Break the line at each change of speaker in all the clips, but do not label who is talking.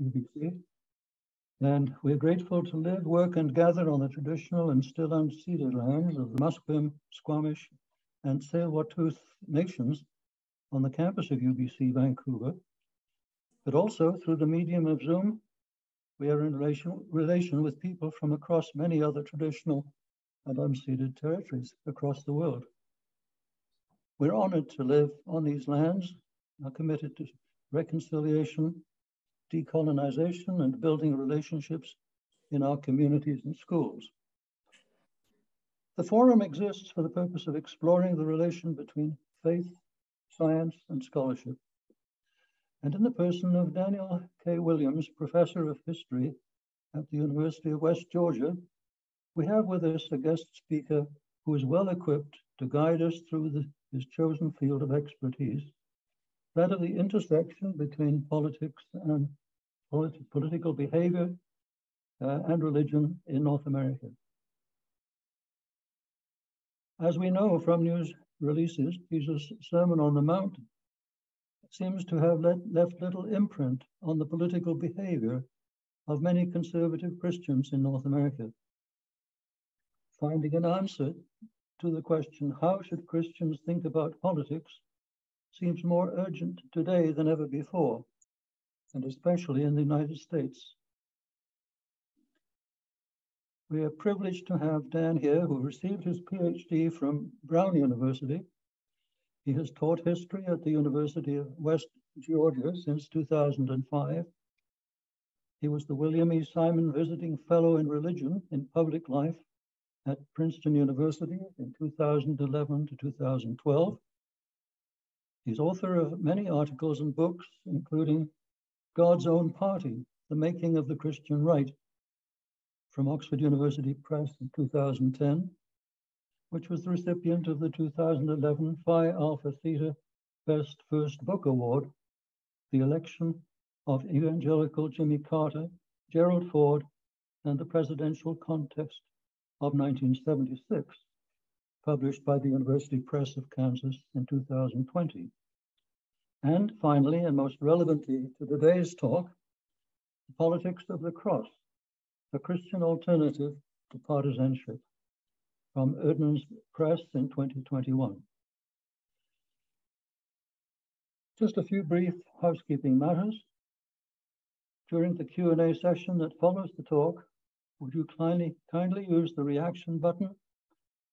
UBC. And we're grateful to live, work, and gather on the traditional and still unceded lands of the Musqueam, Squamish, and Tsleil-Waututh nations on the campus of UBC Vancouver. But also through the medium of Zoom, we are in relation with people from across many other traditional and unceded territories across the world. We're honored to live on these lands, are committed to reconciliation, decolonization, and building relationships in our communities and schools. The forum exists for the purpose of exploring the relation between faith, science, and scholarship. And in the person of Daniel K. Williams, Professor of History at the University of West Georgia, we have with us a guest speaker who is well equipped to guide us through his chosen field of expertise, that of the intersection between politics and political behavior and religion in North America. As we know from news releases, Jesus' Sermon on the Mount seems to have left little imprint on the political behavior of many conservative Christians in North America. Finding an answer to the question, how should Christians think about politics, seems more urgent today than ever before, and especially in the United States. We are privileged to have Dan here, who received his PhD from Brown University. He has taught history at the University of West Georgia since 2005. He was the William E. Simon Visiting Fellow in Religion in Public Life at Princeton University in 2011 to 2012. He's author of many articles and books, including God's Own Party, The Making of the Christian Right, from Oxford University Press in 2010, which was the recipient of the 2011 Phi Alpha Theta Best First Book Award, The Election of Evangelical Jimmy Carter, Gerald Ford, and the Presidential Contest of 1976, published by the University Press of Kansas in 2020. And finally, and most relevantly to today's talk, The Politics of the Cross, a Christian alternative to partisanship, from Erdman's Press in 2021. Just a few brief housekeeping matters. During the Q&A session that follows the talk, would you kindly use the reaction button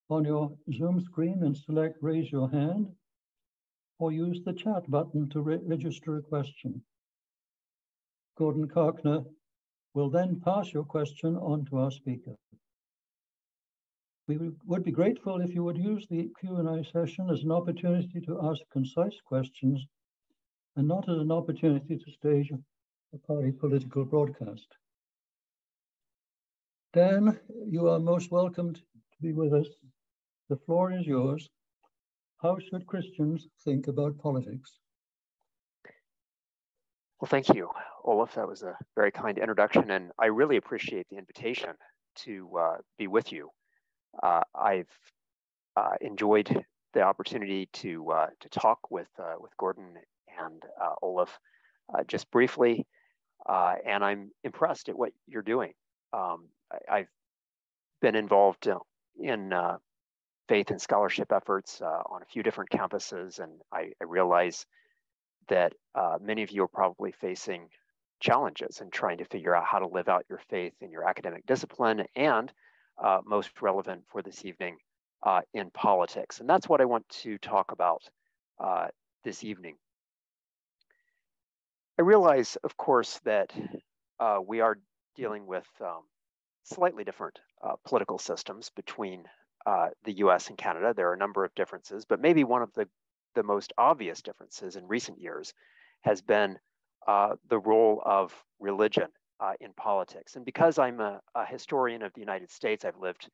on your Zoom screen and select raise your hand, or use the chat button to register a question. Gordon Karkner will then pass your question on to our speaker. We would be grateful if you would use the Q&A session as an opportunity to ask concise questions and not as an opportunity to stage a party political broadcast. Dan, you are most welcome to be with us. The floor is yours. How should Christians think about politics?
Well, thank you, Olaf. That was a very kind introduction, and I really appreciate the invitation to be with you. I've enjoyed the opportunity to talk with Gordon and Olaf just briefly, and I'm impressed at what you're doing. I've been involved in faith and scholarship efforts on a few different campuses, and I realize that many of you are probably facing challenges and trying to figure out how to live out your faith in your academic discipline, and most relevant for this evening, in politics. And that's what I want to talk about this evening. I realize, of course, that we are dealing with slightly different political systems between the US and Canada. There are a number of differences, but maybe one of the most obvious differences in recent years has been the role of religion in politics. And because I'm a historian of the United States, I've lived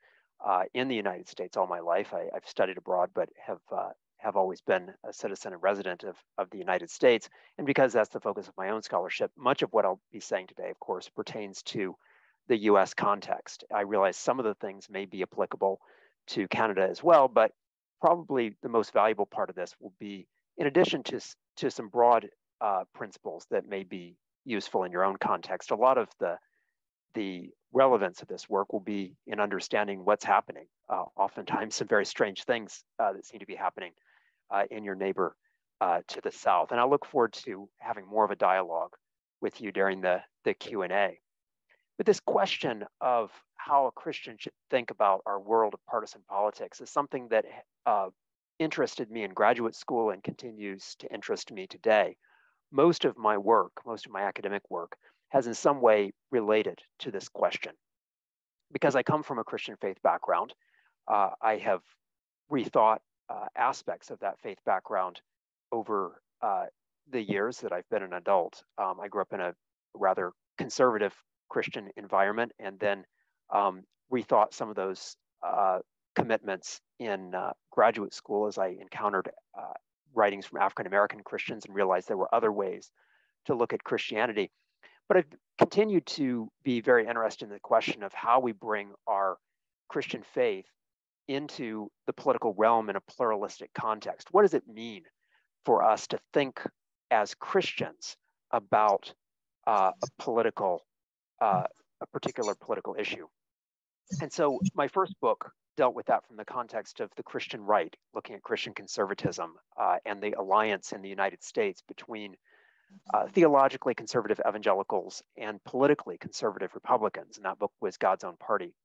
in the United States all my life. I've studied abroad, but have always been a citizen and resident of the United States. And because that's the focus of my own scholarship, much of what I'll be saying today, of course, pertains to the US context. I realize some of the things may be applicable to Canada as well, but probably the most valuable part of this will be, in addition to some broad principles that may be useful in your own context. A lot of the relevance of this work will be in understanding what's happening. Oftentimes some very strange things that seem to be happening in your neighbor to the south. And I look forward to having more of a dialogue with you during the Q&A. But this question of how a Christian should think about our world of partisan politics is something that interested me in graduate school and continues to interest me today. Most of my work, most of my academic work, has in some way related to this question. Because I come from a Christian faith background, I have rethought aspects of that faith background over the years that I've been an adult. I grew up in a rather conservative Christian environment, and then rethought some of those commitments in graduate school as I encountered writings from African-American Christians and realized there were other ways to look at Christianity. But I've continued to be very interested in the question of how we bring our Christian faith into the political realm in a pluralistic context. What does it mean for us to think as Christians about a particular political issue? And so my first book dealt with that from the context of the Christian right, looking at Christian conservatism and the alliance in the United States between theologically conservative evangelicals and politically conservative Republicans. And that book was God's Own Party.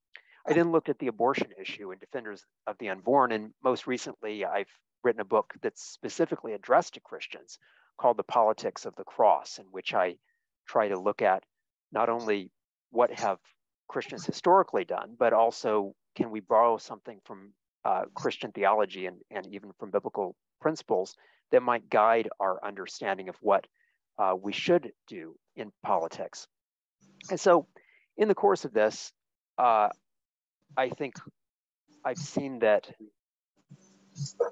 I then looked at the abortion issue and Defenders of the Unborn. And most recently, I've written a book that's specifically addressed to Christians called The Politics of the Cross, in which I try to look at not only what have Christians historically done, but also can we borrow something from Christian theology and even from biblical principles that might guide our understanding of what we should do in politics. And so in the course of this, I think I've seen that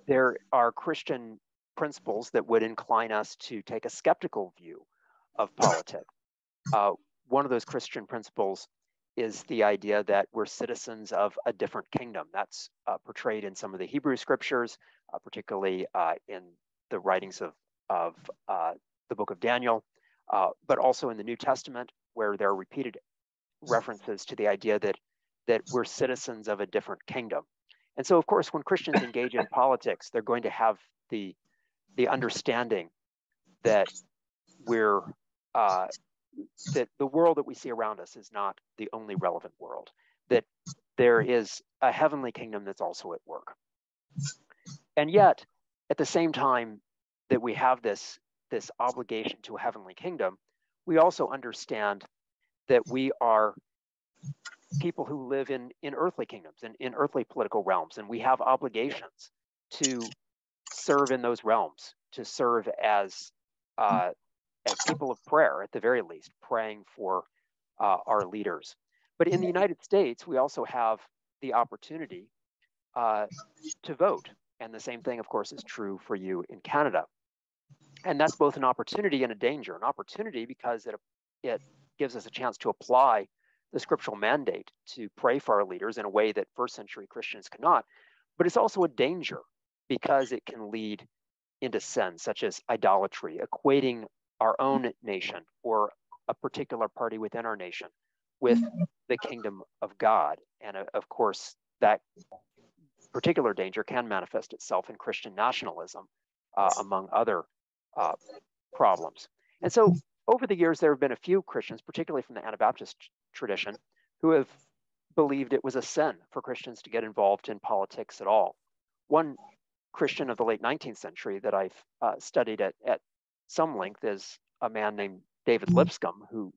there are Christian principles that would incline us to take a skeptical view of politics. One of those Christian principles is the idea that we're citizens of a different kingdom. That's portrayed in some of the Hebrew scriptures, particularly in the writings of the book of Daniel, but also in the New Testament, where there are repeated references to the idea that we're citizens of a different kingdom. And so, of course, when Christians engage in politics, they're going to have the understanding that we're that the world that we see around us is not the only relevant world, that there is a heavenly kingdom that's also at work. And yet, at the same time that we have this obligation to a heavenly kingdom, we also understand that we are people who live in earthly kingdoms and in earthly political realms, and we have obligations to serve in those realms, to serve as people of prayer, at the very least, praying for our leaders. But in the United States, we also have the opportunity to vote. And the same thing, of course, is true for you in Canada. And that's both an opportunity and a danger. An opportunity because it gives us a chance to apply the scriptural mandate to pray for our leaders in a way that first century Christians could not. But it's also a danger because it can lead into sin, such as idolatry, equating our own nation or a particular party within our nation with the kingdom of God. And of course, that particular danger can manifest itself in Christian nationalism, among other problems. And so over the years, there have been a few Christians, particularly from the Anabaptist tradition, who have believed it was a sin for Christians to get involved in politics at all. One Christian of the late 19th century that I've studied at some length is a man named David Lipscomb, who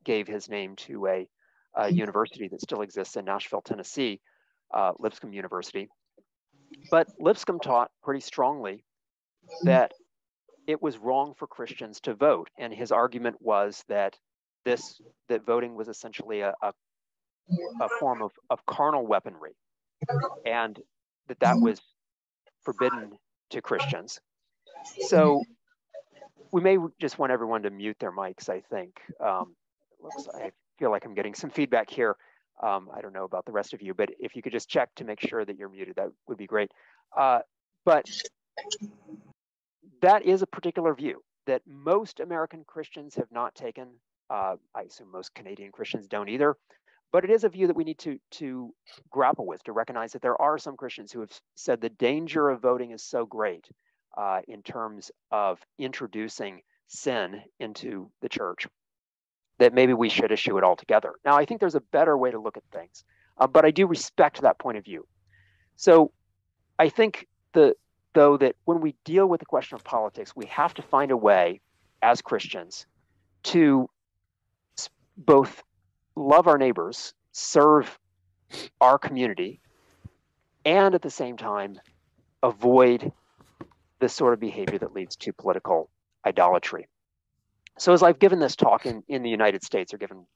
gave his name to a university that still exists in Nashville, Tennessee, Lipscomb University. But Lipscomb taught pretty strongly that it was wrong for Christians to vote. And his argument was that voting was essentially a form of carnal weaponry, and that was forbidden to Christians. So we may just want everyone to mute their mics, I think. I feel like I'm getting some feedback here. I don't know about the rest of you, but if you could just check to make sure that you're muted, that would be great. But that is a particular view, that most American Christians have not taken. I assume most Canadian Christians don't either. But it is a view that we need to grapple with, to recognize that there are some Christians who have said the danger of voting is so great in terms of introducing sin into the church that maybe we should issue it altogether. Now, I think there's a better way to look at things, but I do respect that point of view. So I think though that when we deal with the question of politics, we have to find a way as Christians to both love our neighbors, serve our community, and at the same time, avoid the sort of behavior that leads to political idolatry. So as I've given this talk in the United States, or given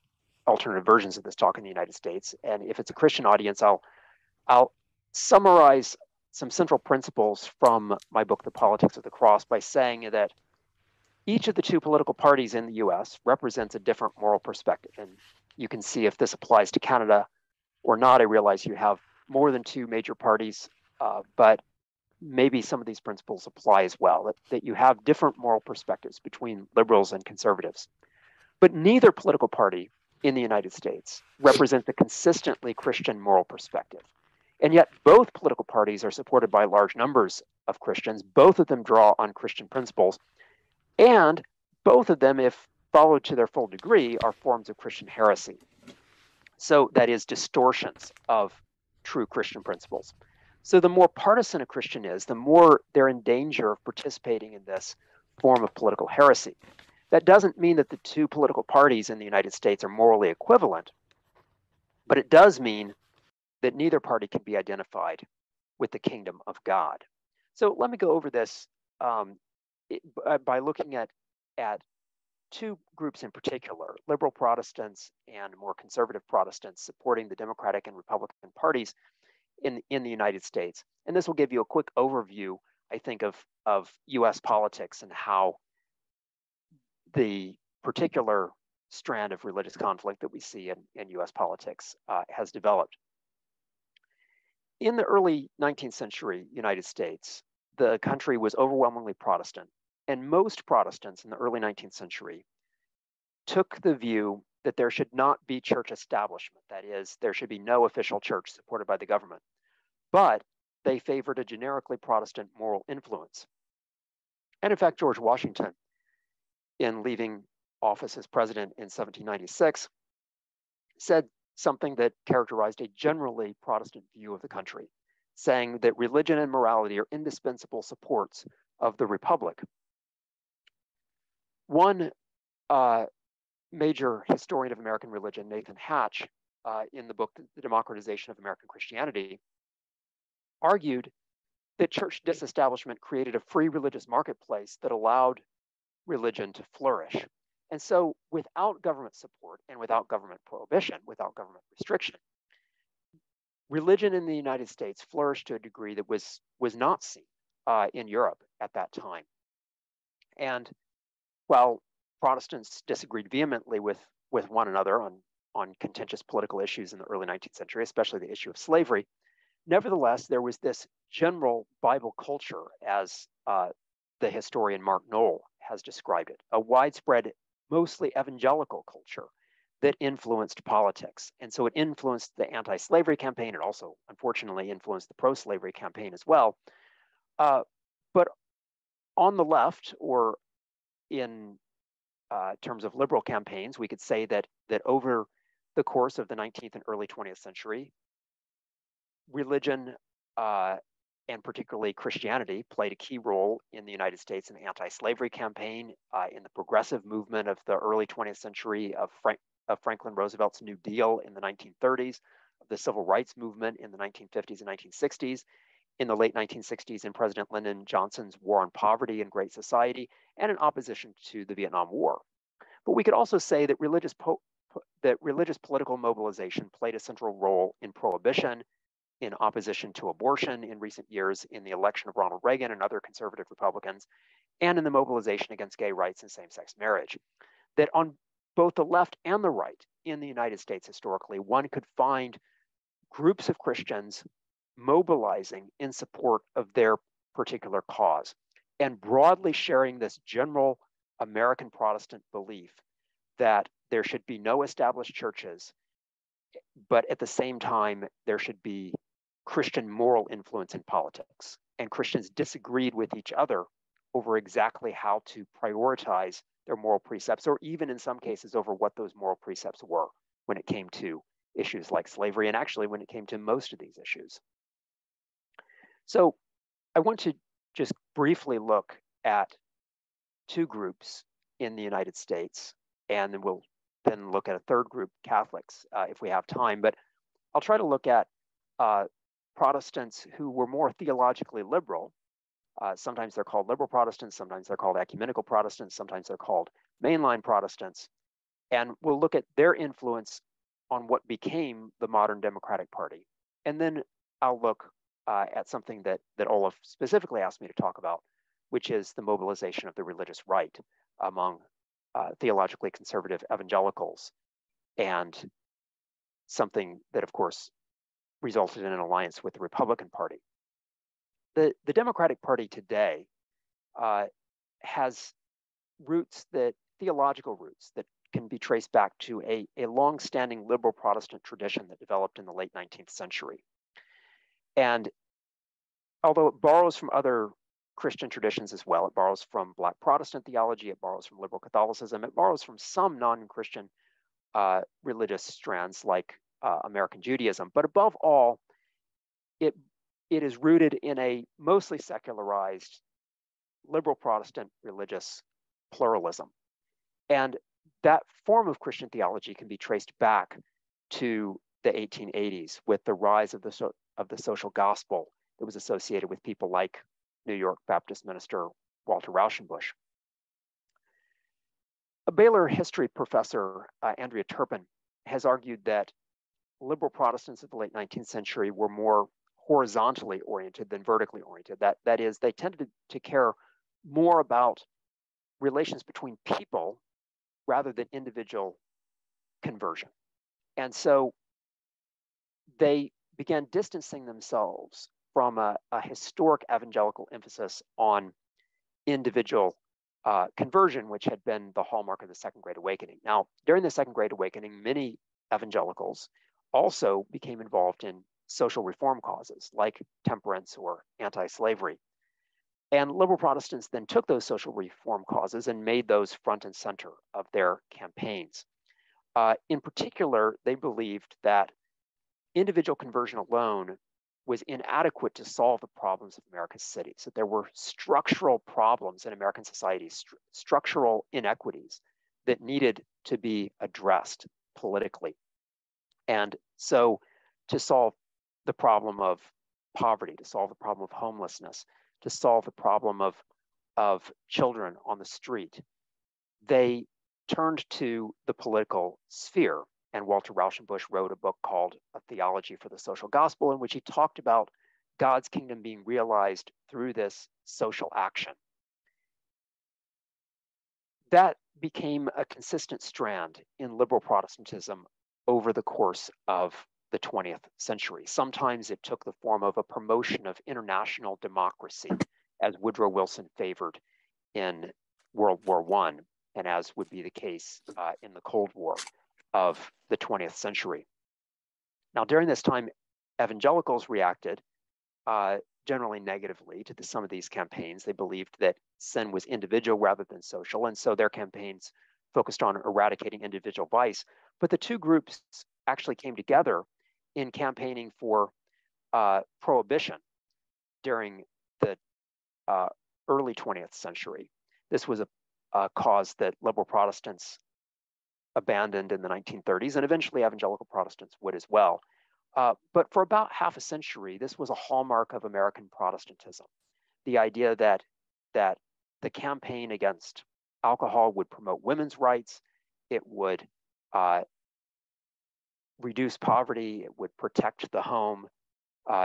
alternative versions of this talk in the United States, and if it's a Christian audience, I'll summarize some central principles from my book, The Politics of the Cross, by saying that each of the two political parties in the US represents a different moral perspective. And you can see if this applies to Canada or not. I realize you have more than two major parties, but maybe some of these principles apply as well, that you have different moral perspectives between liberals and conservatives. But neither political party in the United States represents a consistently Christian moral perspective. And yet both political parties are supported by large numbers of Christians. Both of them draw on Christian principles. And both of them, if followed to their full degree, are forms of Christian heresy. So that is distortions of true Christian principles. So the more partisan a Christian is, the more they're in danger of participating in this form of political heresy. That doesn't mean that the two political parties in the United States are morally equivalent, but it does mean that neither party can be identified with the kingdom of God. So let me go over this by looking at two groups in particular, liberal Protestants and more conservative Protestants supporting the Democratic and Republican parties in the United States. And this will give you a quick overview, I think, of US politics and how the particular strand of religious conflict that we see in US politics has developed. In the early 19th century United States, the country was overwhelmingly Protestant, and most Protestants in the early 19th century took the view that there should not be church establishment. That is, there should be no official church supported by the government. But they favored a generically Protestant moral influence. And in fact, George Washington, in leaving office as president in 1796, said something that characterized a generally Protestant view of the country, saying that religion and morality are indispensable supports of the republic. One major historian of American religion, Nathan Hatch, in the book, The Democratization of American Christianity, argued that church disestablishment created a free religious marketplace that allowed religion to flourish. And so without government support and without government prohibition, without government restriction, religion in the United States flourished to a degree that was not seen in Europe at that time. And while Protestants disagreed vehemently with one another on contentious political issues in the early 19th century, especially the issue of slavery, nevertheless, there was this general Bible culture, as the historian Mark Knoll has described it, a widespread, mostly evangelical culture that influenced politics. And so it influenced the anti-slavery campaign. It also, unfortunately, influenced the pro-slavery campaign as well. But on the left, or in terms of liberal campaigns, we could say that over the course of the 19th and early 20th century, religion and particularly Christianity played a key role in the United States in the anti-slavery campaign, in the progressive movement of the early 20th century, of Franklin Roosevelt's New Deal in the 1930s, of the civil rights movement in the 1950s and 1960s, in the late 1960s in President Lyndon Johnson's War on Poverty and Great Society, and in opposition to the Vietnam War. But we could also say that religious political mobilization played a central role in prohibition, in opposition to abortion in recent years, in the election of Ronald Reagan and other conservative Republicans, and in the mobilization against gay rights and same-sex marriage. That on both the left and the right in the United States historically, one could find groups of Christians mobilizing in support of their particular cause and broadly sharing this general American Protestant belief that there should be no established churches, but at the same time, there should be Christian moral influence in politics. And Christians disagreed with each other over exactly how to prioritize their moral precepts, or even in some cases over what those moral precepts were when it came to issues like slavery, and actually when it came to most of these issues. So I want to just briefly look at two groups in the United States, and then we'll then look at a third group, Catholics, if we have time. But I'll try to look at Protestants who were more theologically liberal. Sometimes they're called liberal Protestants, sometimes they're called ecumenical Protestants, sometimes they're called mainline Protestants. And we'll look at their influence on what became the modern Democratic Party. And then I'll look at something that Olaf specifically asked me to talk about, which is the mobilization of the religious right among theologically conservative evangelicals, and something that, of course, resulted in an alliance with the Republican Party. The Democratic Party today has roots, theological roots that can be traced back to a long-standing liberal Protestant tradition that developed in the late 19th century. And although it borrows from other Christian traditions as well, it borrows from Black Protestant theology, it borrows from liberal Catholicism, it borrows from some non-Christian religious strands like American Judaism. But above all, it is rooted in a mostly secularized liberal Protestant religious pluralism. And that form of Christian theology can be traced back to the 1880s with the rise of the social gospel that was associated with people like New York Baptist minister Walter Rauschenbusch. A Baylor history professor, Andrea Turpin, has argued that liberal Protestants of the late 19th century were more horizontally oriented than vertically oriented. That is, they tended to care more about relations between people rather than individual conversion. And so they began distancing themselves from a historic evangelical emphasis on individual conversion, which had been the hallmark of the Second Great Awakening. Now, during the Second Great Awakening, many evangelicals also became involved in social reform causes like temperance or anti-slavery. And liberal Protestants then took those social reform causes and made those front and center of their campaigns. In particular, they believed that individual conversion alone was inadequate to solve the problems of America's cities, that there were structural problems in American society, structural inequities that needed to be addressed politically. And so to solve the problem of poverty, to solve the problem of homelessness, to solve the problem of children on the street, they turned to the political sphere. And Walter Rauschenbusch wrote a book called A Theology for the Social Gospel, in which he talked about God's kingdom being realized through this social action. That became a consistent strand in liberal Protestantism over the course of the 20th century. Sometimes it took the form of a promotion of international democracy, as Woodrow Wilson favored in World War I, and as would be the case in the Cold War of the 20th century. Now, during this time, evangelicals reacted generally negatively to some of these campaigns. They believed that sin was individual rather than social, and so their campaigns focused on eradicating individual vice. But the two groups actually came together in campaigning for prohibition during the early 20th century. This was a cause that liberal Protestants abandoned in the 1930s, and eventually evangelical Protestants would as well. But for about half a century, this was a hallmark of American Protestantism. The idea that the campaign against alcohol would promote women's rights, it would reduce poverty, it would protect the home,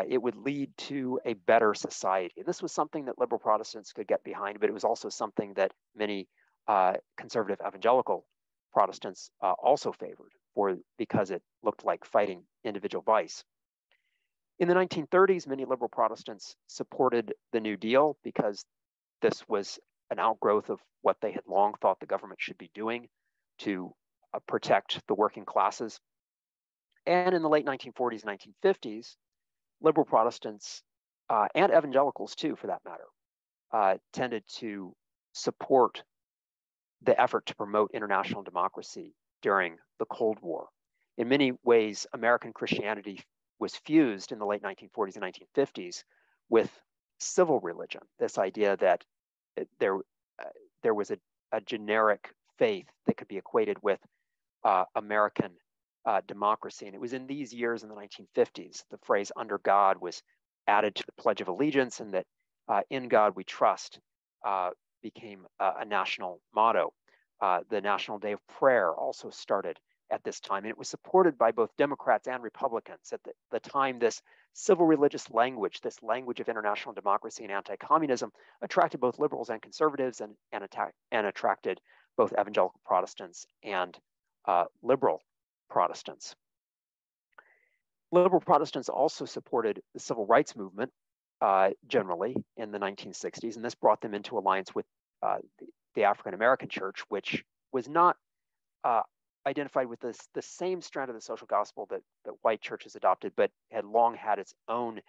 it would lead to a better society. And this was something that liberal Protestants could get behind, but it was also something that many conservative evangelical Protestants also favored because it looked like fighting individual vice. In the 1930s, many liberal Protestants supported the New Deal because this was an outgrowth of what they had long thought the government should be doing to protect the working classes. And in the late 1940s, 1950s, liberal Protestants and evangelicals too, for that matter, tended to support the effort to promote international democracy during the Cold War. In many ways, American Christianity was fused in the late 1940s and 1950s with civil religion, this idea that there was a generic faith that could be equated with American democracy. And it was in these years in the 1950s, the phrase "under God" was added to the Pledge of Allegiance, and that "in God we trust" became a national motto. The National Day of Prayer also started at this time, and it was supported by both Democrats and Republicans. At the time, this civil religious language, this language of international democracy and anti-communism, attracted both liberals and conservatives, and attracted both evangelical Protestants and liberal Protestants. Liberal Protestants also supported the civil rights movement generally in the 1960s, and this brought them into alliance with the African American church, which was not identified with the same strand of the social gospel that white churches adopted, but had long had its own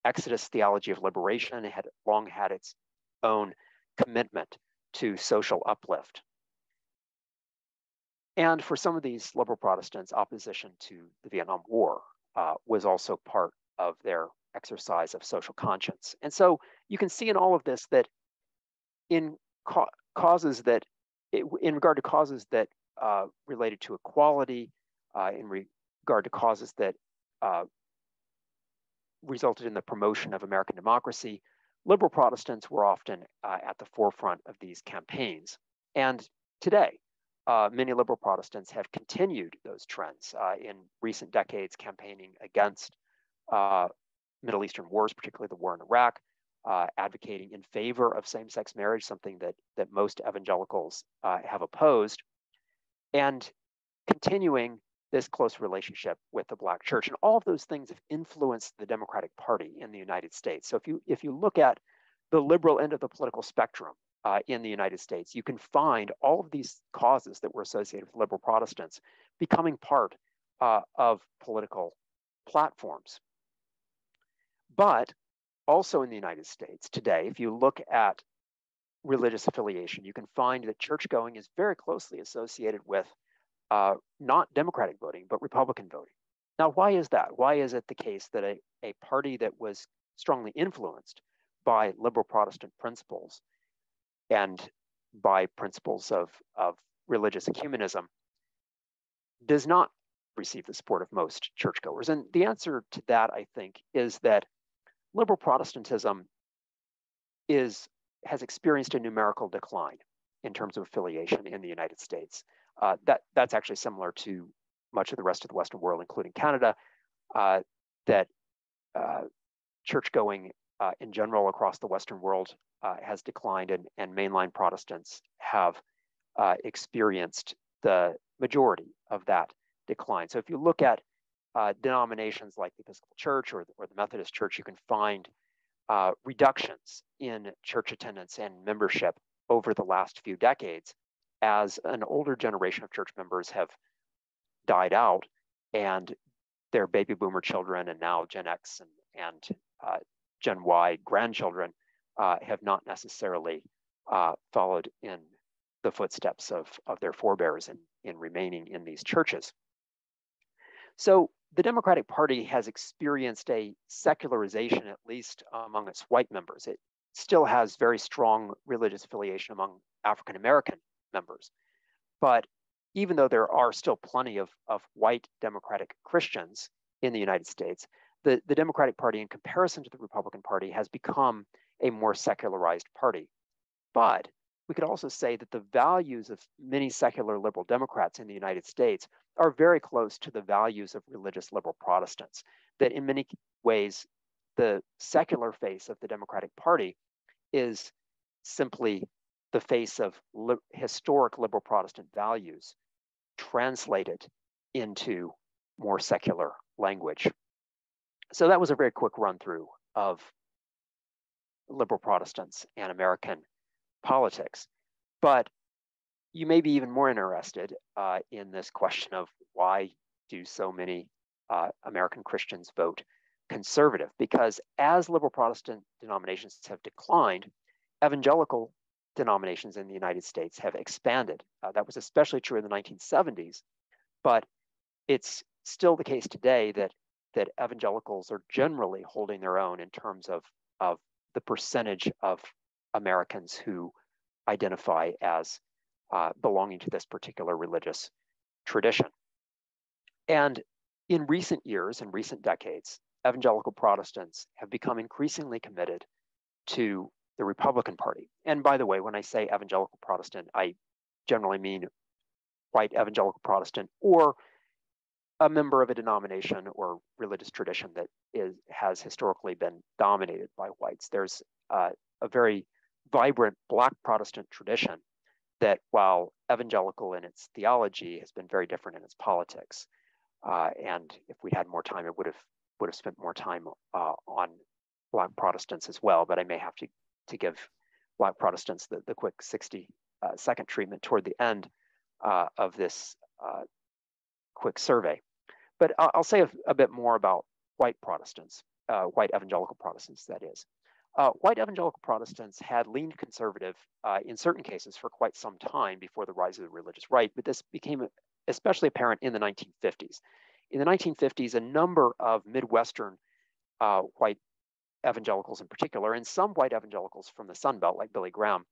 Exodus theology of liberation. It had long had its own commitment to social uplift. And for some of these liberal Protestants, opposition to the Vietnam War was also part of their exercise of social conscience. And so you can see in all of this that in regard to causes that related to equality, in regard to causes that resulted in the promotion of American democracy, liberal Protestants were often at the forefront of these campaigns. And today, many liberal Protestants have continued those trends in recent decades, campaigning against Middle Eastern wars, particularly the war in Iraq, advocating in favor of same-sex marriage, something that most evangelicals have opposed, and continuing this close relationship with the Black church. And all of those things have influenced the Democratic Party in the United States. So if you look at the liberal end of the political spectrum in the United States, you can find all of these causes that were associated with liberal Protestants becoming part of political platforms. But also in the United States today, if you look at religious affiliation, you can find that church-going is very closely associated with not Democratic voting, but Republican voting. Now, why is that? Why is it the case that a party that was strongly influenced by liberal Protestant principles and by principles of religious ecumenism does not receive the support of most churchgoers? And the answer to that, I think, is that liberal Protestantism has experienced a numerical decline in terms of affiliation in the United States. That's actually similar to much of the rest of the Western world, including Canada, that church-going in general across the Western world has declined, and mainline Protestants have experienced the majority of that decline. So if you look at denominations like the Episcopal Church or the Methodist Church, you can find reductions in church attendance and membership over the last few decades as an older generation of church members have died out, and their baby boomer children and now Gen X and Gen Y grandchildren have not necessarily followed in the footsteps of their forebears in remaining in these churches. So the Democratic Party has experienced a secularization, at least among its white members. It still has very strong religious affiliation among African American members. But even though there are still plenty of white Democratic Christians in the United States, the Democratic Party, in comparison to the Republican Party, has become a more secularized party. But we could also say that the values of many secular liberal Democrats in the United States are very close to the values of religious liberal Protestants, that in many ways, the secular face of the Democratic Party is simply the face of historic liberal Protestant values translated into more secular language. So that was a very quick run through of liberal Protestants and American politics. But you may be even more interested in this question of why do so many American Christians vote conservative? Because as liberal Protestant denominations have declined, evangelical denominations in the United States have expanded. That was especially true in the 1970s, but it's still the case today that evangelicals are generally holding their own in terms of the percentage of Americans who identify as belonging to this particular religious tradition. And in recent years, in recent decades, evangelical Protestants have become increasingly committed to the Republican Party. And by the way, when I say evangelical Protestant, I generally mean white evangelical Protestant or a member of a denomination or religious tradition that has historically been dominated by whites. There's a very vibrant Black Protestant tradition that, while evangelical in its theology, has been very different in its politics. And if we'd had more time, it would have spent more time on Black Protestants as well. But I may have to give Black Protestants the quick 60-second treatment toward the end of this quick survey. But I'll say a bit more about white Protestants, white evangelical Protestants, that is. White evangelical Protestants had leaned conservative in certain cases for quite some time before the rise of the religious right, but this became especially apparent in the 1950s. In the 1950s, a number of Midwestern white evangelicals in particular, and some white evangelicals from the Sun Belt, like Billy Graham,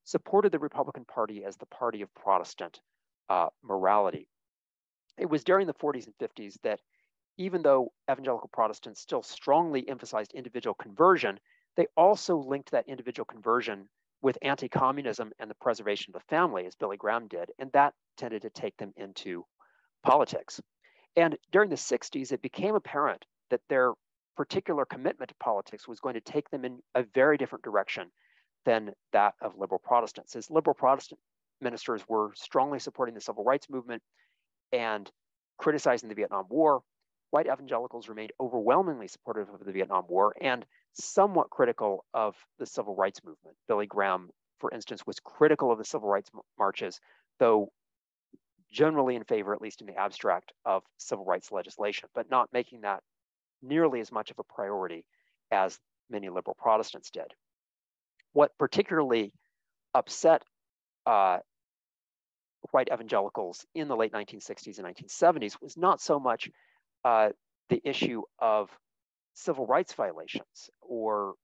supported the Republican Party as the party of Protestant morality. It was during the 40s and 50s that, even though evangelical Protestants still strongly emphasized individual conversion, they also linked that individual conversion with anti-communism and the preservation of the family, as Billy Graham did, and that tended to take them into politics. And during the 60s, it became apparent that their particular commitment to politics was going to take them in a very different direction than that of liberal Protestants. As liberal Protestant ministers were strongly supporting the civil rights movement and criticizing the Vietnam War, white evangelicals remained overwhelmingly supportive of the Vietnam War and somewhat critical of the civil rights movement. Billy Graham, for instance, was critical of the civil rights marches, though generally in favor, at least in the abstract, of civil rights legislation, but not making that nearly as much of a priority as many liberal Protestants did. What particularly upset white evangelicals in the late 1960s and 1970s was not so much the issue of civil rights violations or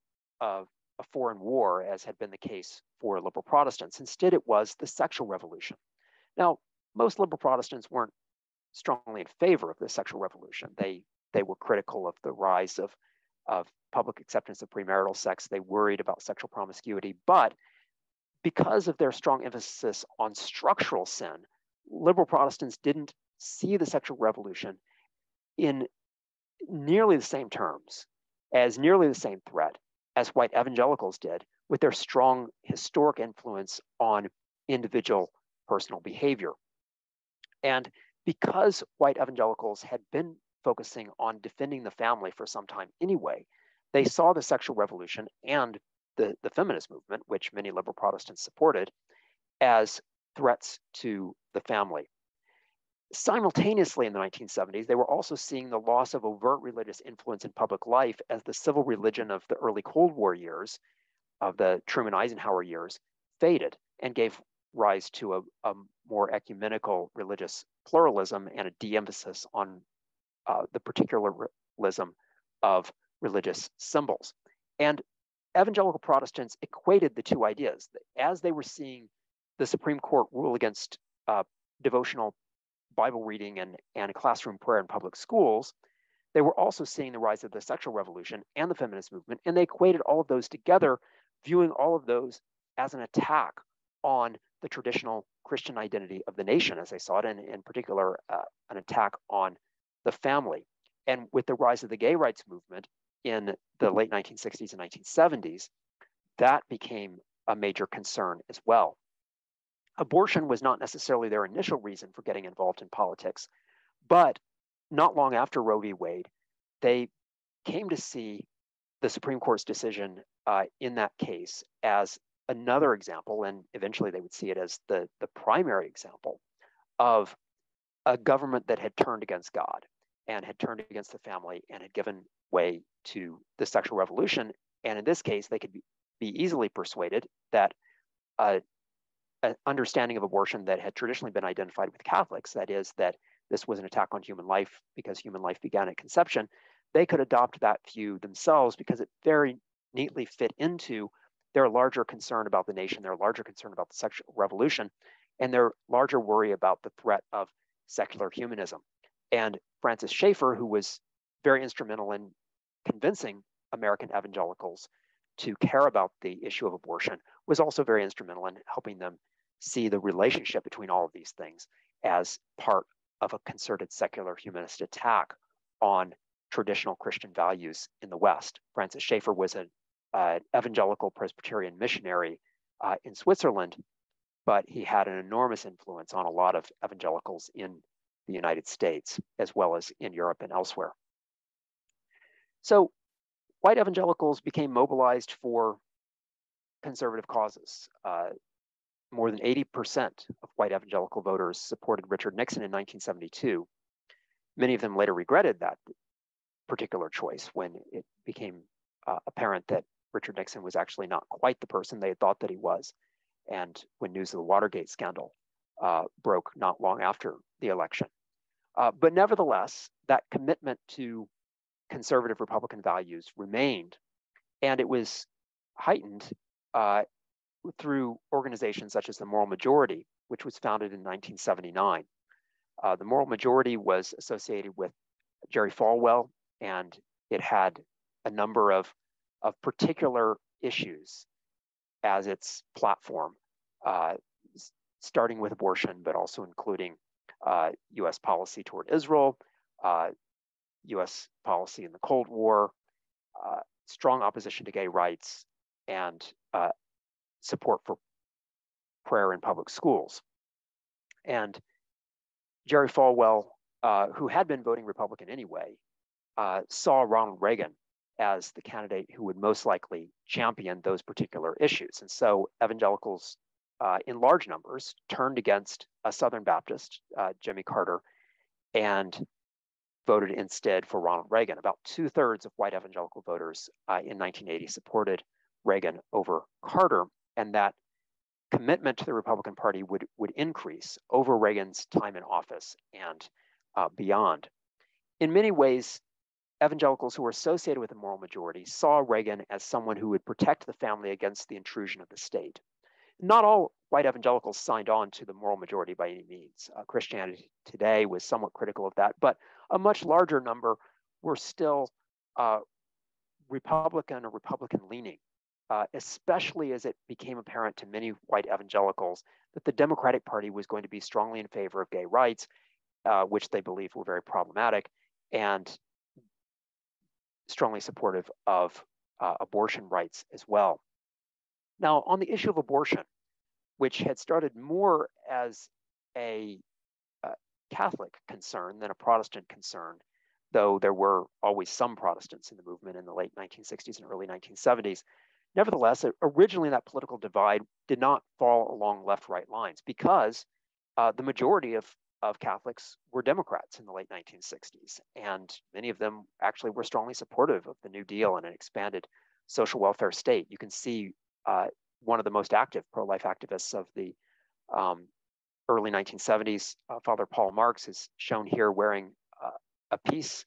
of a foreign war, as had been the case for liberal Protestants. Instead, it was the sexual revolution. Now, most liberal Protestants weren't strongly in favor of the sexual revolution. They were critical of the rise of public acceptance of premarital sex. They worried about sexual promiscuity. But because of their strong emphasis on structural sin, liberal Protestants didn't see the sexual revolution in nearly the same terms, as nearly the same threat as white evangelicals did, with their strong historic influence on individual personal behavior. And because white evangelicals had been focusing on defending the family for some time anyway, they saw the sexual revolution and the feminist movement, which many liberal Protestants supported, as threats to the family. Simultaneously in the 1970s, they were also seeing the loss of overt religious influence in public life as the civil religion of the early Cold War years, of the Truman-Eisenhower years, faded and gave rise to a more ecumenical religious pluralism and a de-emphasis on the particularism of religious symbols. And evangelical Protestants equated the two ideas. As they were seeing the Supreme Court rule against devotional Bible reading and classroom prayer in public schools, they were also seeing the rise of the sexual revolution and the feminist movement, and they equated all of those together, viewing all of those as an attack on the traditional Christian identity of the nation, as they saw it, and in particular, an attack on the family. And with the rise of the gay rights movement in the late 1960s and 1970s, that became a major concern as well. Abortion was not necessarily their initial reason for getting involved in politics, but not long after Roe v. Wade, they came to see the Supreme Court's decision in that case as another example, and eventually they would see it as the primary example of a government that had turned against God and had turned against the family and had given way to the sexual revolution. And in this case, they could be easily persuaded that an understanding of abortion that had traditionally been identified with Catholics, that is, that this was an attack on human life because human life began at conception, they could adopt that view themselves because it very neatly fit into their larger concern about the nation, their larger concern about the sexual revolution, and their larger worry about the threat of secular humanism. And Francis Schaeffer, who was very instrumental in convincing American evangelicals to care about the issue of abortion, was also very instrumental in helping them see the relationship between all of these things as part of a concerted secular humanist attack on traditional Christian values in the West. Francis Schaeffer was an evangelical Presbyterian missionary in Switzerland, but he had an enormous influence on a lot of evangelicals in the United States, as well as in Europe and elsewhere. So white evangelicals became mobilized for conservative causes. More than 80% of white evangelical voters supported Richard Nixon in 1972. Many of them later regretted that particular choice when it became apparent that Richard Nixon was actually not quite the person they had thought that he was, and when news of the Watergate scandal broke not long after the election. But nevertheless, that commitment to conservative Republican values remained, and it was heightened through organizations such as the Moral Majority, which was founded in 1979. The Moral Majority was associated with Jerry Falwell, and it had a number of particular issues as its platform, starting with abortion, but also including U.S. policy toward Israel, U.S. policy in the Cold War, strong opposition to gay rights, and support for prayer in public schools. And Jerry Falwell, who had been voting Republican anyway, saw Ronald Reagan as the candidate who would most likely champion those particular issues. And so evangelicals in large numbers turned against a Southern Baptist, Jimmy Carter, and voted instead for Ronald Reagan. About 2/3 of white evangelical voters in 1980 supported Reagan over Carter, and that commitment to the Republican Party would increase over Reagan's time in office and beyond. In many ways, evangelicals who were associated with the Moral Majority saw Reagan as someone who would protect the family against the intrusion of the state. Not all white evangelicals signed on to the Moral Majority by any means. Christianity Today was somewhat critical of that, but a much larger number were still Republican or Republican-leaning, especially as it became apparent to many white evangelicals that the Democratic Party was going to be strongly in favor of gay rights, which they believed were very problematic, and strongly supportive of abortion rights as well. Now, on the issue of abortion, which had started more as a Catholic concern than a Protestant concern, though there were always some Protestants in the movement in the late 1960s and early 1970s. Nevertheless, originally that political divide did not fall along left-right lines because the majority of Catholics were Democrats in the late 1960s, and many of them actually were strongly supportive of the New Deal and an expanded social welfare state. You can see one of the most active pro-life activists of the early 1970s, Father Paul Marks, is shown here wearing a peace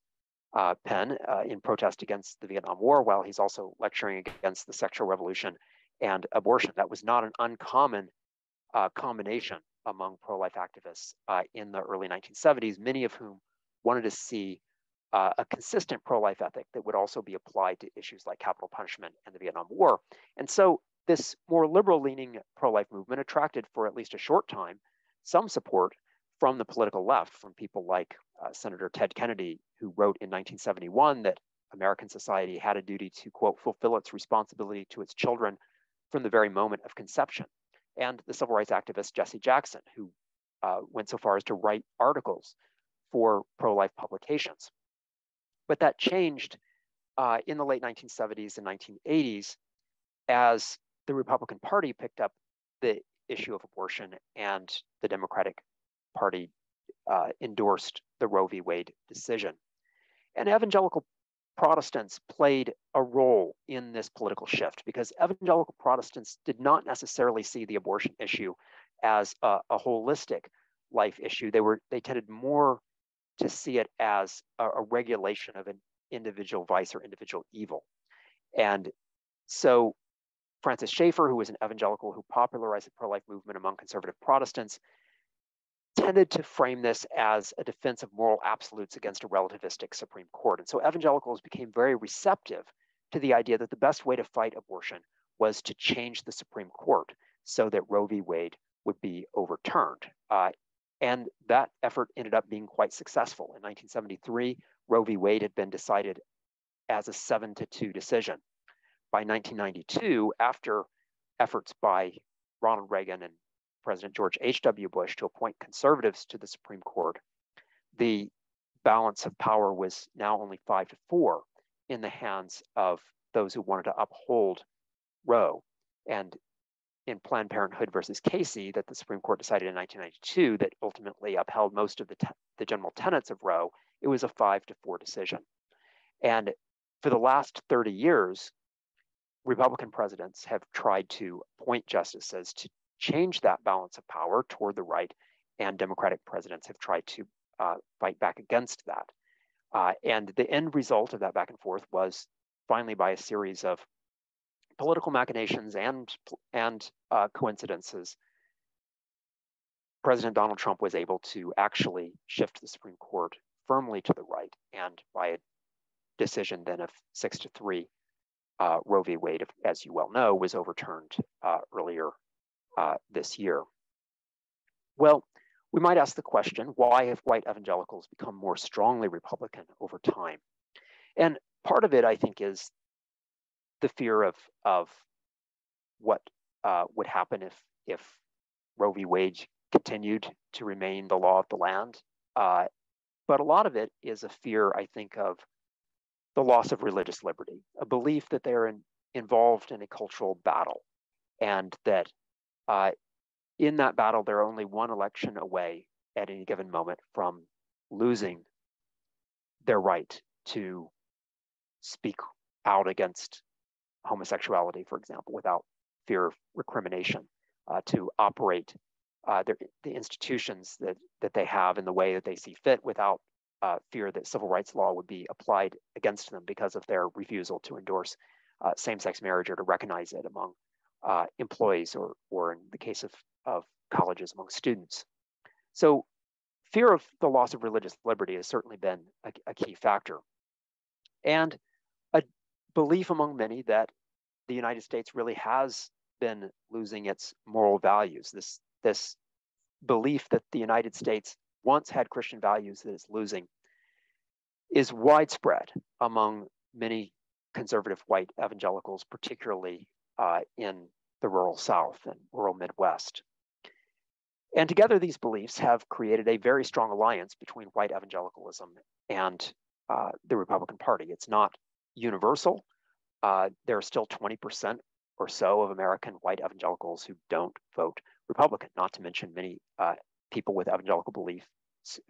pen in protest against the Vietnam War, while he's also lecturing against the sexual revolution and abortion. That was not an uncommon combination among pro-life activists in the early 1970s, many of whom wanted to see a consistent pro-life ethic that would also be applied to issues like capital punishment and the Vietnam War. And so this more liberal-leaning pro-life movement attracted, for at least a short time, some support from the political left, from people like Senator Ted Kennedy, who wrote in 1971 that American society had a duty to, quote, fulfill its responsibility to its children from the very moment of conception. And the civil rights activist Jesse Jackson, who went so far as to write articles for pro-life publications. But that changed in the late 1970s and 1980s as the Republican Party picked up the issue of abortion, and the Democratic Party endorsed the Roe v. Wade decision. And evangelical Protestants played a role in this political shift, because evangelical Protestants did not necessarily see the abortion issue as a holistic life issue. They tended more to see it as a regulation of an individual vice or individual evil. And so Francis Schaeffer, who was an evangelical who popularized the pro-life movement among conservative Protestants, tended to frame this as a defense of moral absolutes against a relativistic Supreme Court. And so evangelicals became very receptive to the idea that the best way to fight abortion was to change the Supreme Court so that Roe v. Wade would be overturned. And that effort ended up being quite successful. In 1973, Roe v. Wade had been decided as a 7-2 decision. By 1992, after efforts by Ronald Reagan and President George H.W. Bush to appoint conservatives to the Supreme Court, the balance of power was now only 5-4 in the hands of those who wanted to uphold Roe. And in Planned Parenthood versus Casey, that the Supreme Court decided in 1992 that ultimately upheld most of the general tenets of Roe, it was a 5-4 decision. And for the last 30 years, Republican presidents have tried to appoint justices to change that balance of power toward the right, and Democratic presidents have tried to fight back against that. And the end result of that back and forth was finally, by a series of political machinations and coincidences, President Donald Trump was able to actually shift the Supreme Court firmly to the right, and by a decision then of 6-3, Roe v. Wade, as you well know, was overturned earlier this year. Well, we might ask the question, why have white evangelicals become more strongly Republican over time? And part of it, I think, is the fear of what would happen if Roe v. Wade continued to remain the law of the land. But a lot of it is a fear, I think, of the loss of religious liberty, a belief that they're involved in a cultural battle, and that in that battle, they're only one election away at any given moment from losing their right to speak out against homosexuality, for example, without fear of recrimination, to operate the institutions that they have in the way that they see fit without fear that civil rights law would be applied against them because of their refusal to endorse same-sex marriage or to recognize it among employees, or in the case of colleges, among students. So fear of the loss of religious liberty has certainly been a key factor. And a belief among many that the United States really has been losing its moral values. This belief that the United States once had Christian values that it's losing is widespread among many conservative white evangelicals, particularly in the rural South and rural Midwest. And together, these beliefs have created a very strong alliance between white evangelicalism and the Republican Party. It's not universal. There are still 20% or so of American white evangelicals who don't vote Republican, not to mention many people with evangelical beliefs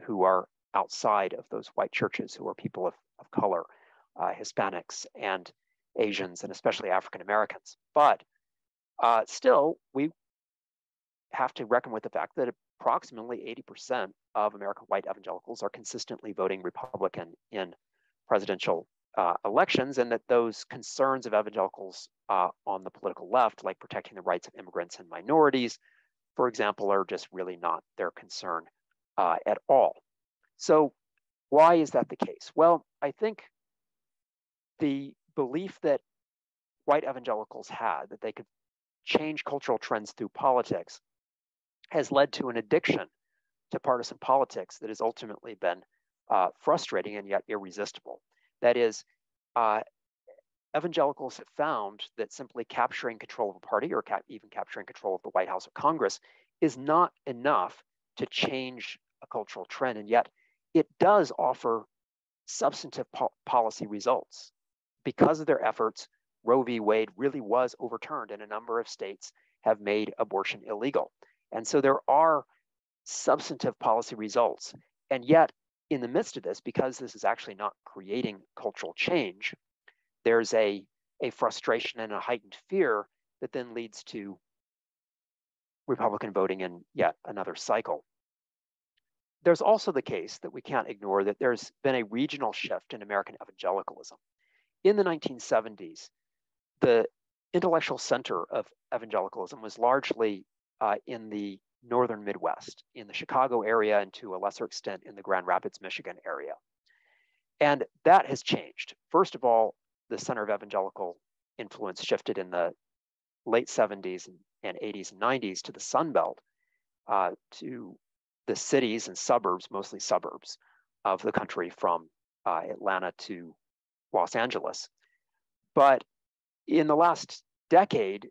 who are outside of those white churches, who are people of color, Hispanics and Asians, and especially African Americans. But still, we have to reckon with the fact that approximately 80% of American white evangelicals are consistently voting Republican in presidential elections, and that those concerns of evangelicals on the political left, like protecting the rights of immigrants and minorities, for example, are just really not their concern at all. So why is that the case? Well, I think the belief that white evangelicals had that they could change cultural trends through politics has led to an addiction to partisan politics that has ultimately been frustrating and yet irresistible. That is, evangelicals have found that simply capturing control of a party, or even capturing control of the White House or Congress, is not enough to change a cultural trend, and yet it does offer substantive policy results because of their efforts Roe v. Wade really was overturned, and a number of states have made abortion illegal. And so there are substantive policy results. And yet, in the midst of this, because this is actually not creating cultural change, there's a frustration and a heightened fear that then leads to Republican voting in yet another cycle. There's also the case that we can't ignore that there's been a regional shift in American evangelicalism. In the 1970s, the intellectual center of evangelicalism was largely in the northern Midwest, in the Chicago area, and to a lesser extent in the Grand Rapids, Michigan area. And that has changed. First of all, the center of evangelical influence shifted in the late 70s and 80s and 90s to the Sun Belt, to the cities and suburbs, mostly suburbs of the country, from Atlanta to Los Angeles. But in the last decade,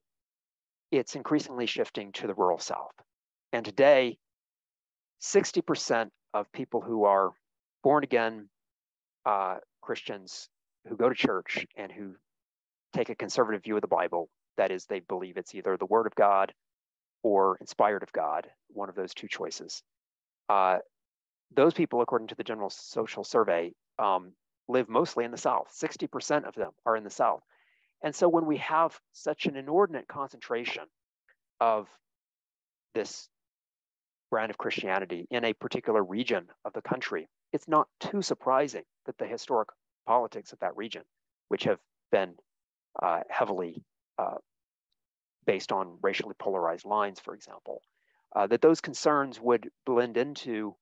it's increasingly shifting to the rural South. And today, 60% of people who are born again Christians who go to church and who take a conservative view of the Bible, that is, they believe it's either the Word of God or inspired of God, one of those two choices. Those people, according to the General Social Survey, live mostly in the South. 60% of them are in the South. And so when we have such an inordinate concentration of this brand of Christianity in a particular region of the country, it's not too surprising that the historic politics of that region, which have been heavily based on racially polarized lines, for example, that those concerns would blend into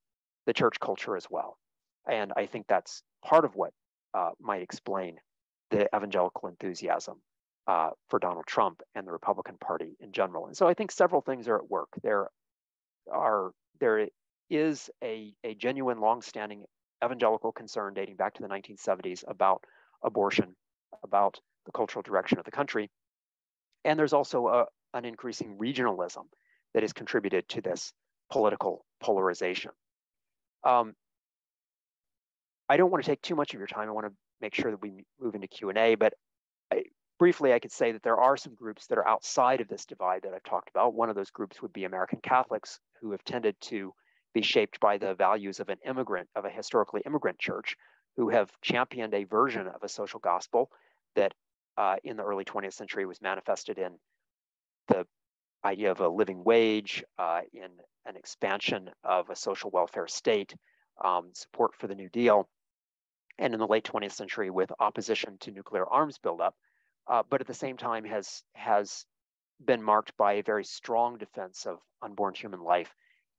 the church culture as well. And I think that's part of what might explain the evangelical enthusiasm for Donald Trump and the Republican Party in general. And so I think several things are at work. There is a genuine, longstanding evangelical concern dating back to the 1970s about abortion, about the cultural direction of the country. And there's also an increasing regionalism that has contributed to this political polarization. I don't want to take too much of your time. I want to make sure that we move into Q&A, but briefly, I could say that there are some groups that are outside of this divide that I've talked about. One of those groups would be American Catholics, who have tended to be shaped by the values of an immigrant, of a historically immigrant church, who have championed a version of a social gospel that in the early 20th century was manifested in the idea of a living wage, in an expansion of a social welfare state, support for the New Deal, and in the late 20th century with opposition to nuclear arms buildup, but at the same time has been marked by a very strong defense of unborn human life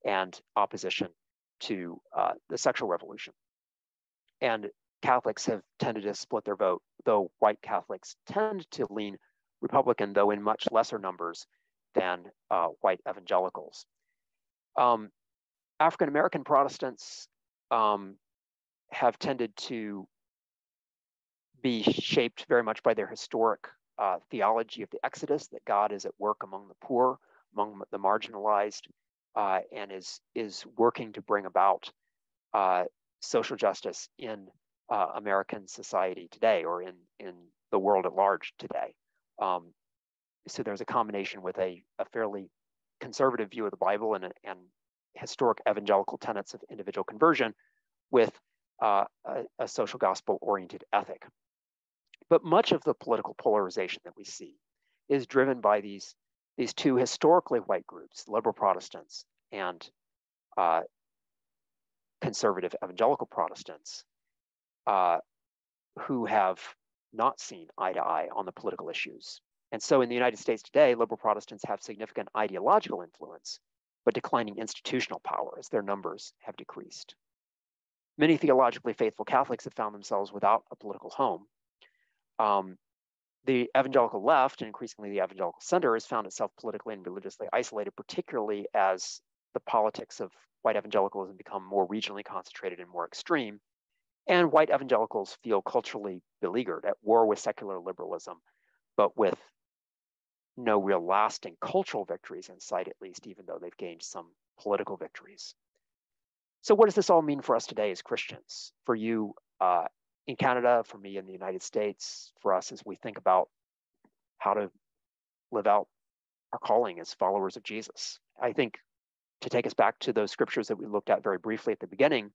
and opposition to the sexual revolution. And Catholics have tended to split their vote, though white Catholics tend to lean Republican, though in much lesser numbers than white evangelicals. African-American Protestants have tended to be shaped very much by their historic theology of the Exodus, that God is at work among the poor, among the marginalized, and is working to bring about social justice in American society today, or in the world at large today. So there's a combination with a fairly conservative view of the Bible and historic evangelical tenets of individual conversion with a social gospel-oriented ethic. But much of the political polarization that we see is driven by these two historically white groups, liberal Protestants and conservative evangelical Protestants, who have not seen eye to eye on the political issues. And so in the United States today, liberal Protestants have significant ideological influence, but declining institutional power as their numbers have decreased. Many theologically faithful Catholics have found themselves without a political home. The evangelical left, and increasingly the evangelical center, has found itself politically and religiously isolated, particularly as the politics of white evangelicalism become more regionally concentrated and more extreme. And white evangelicals feel culturally beleaguered, at war with secular liberalism, but with no real lasting cultural victories in sight, at least, even though they've gained some political victories. So what does this all mean for us today as Christians? For you in Canada, for me in the United States, for us as we think about how to live out our calling as followers of Jesus. I think to take us back to those scriptures that we looked at very briefly at the beginning,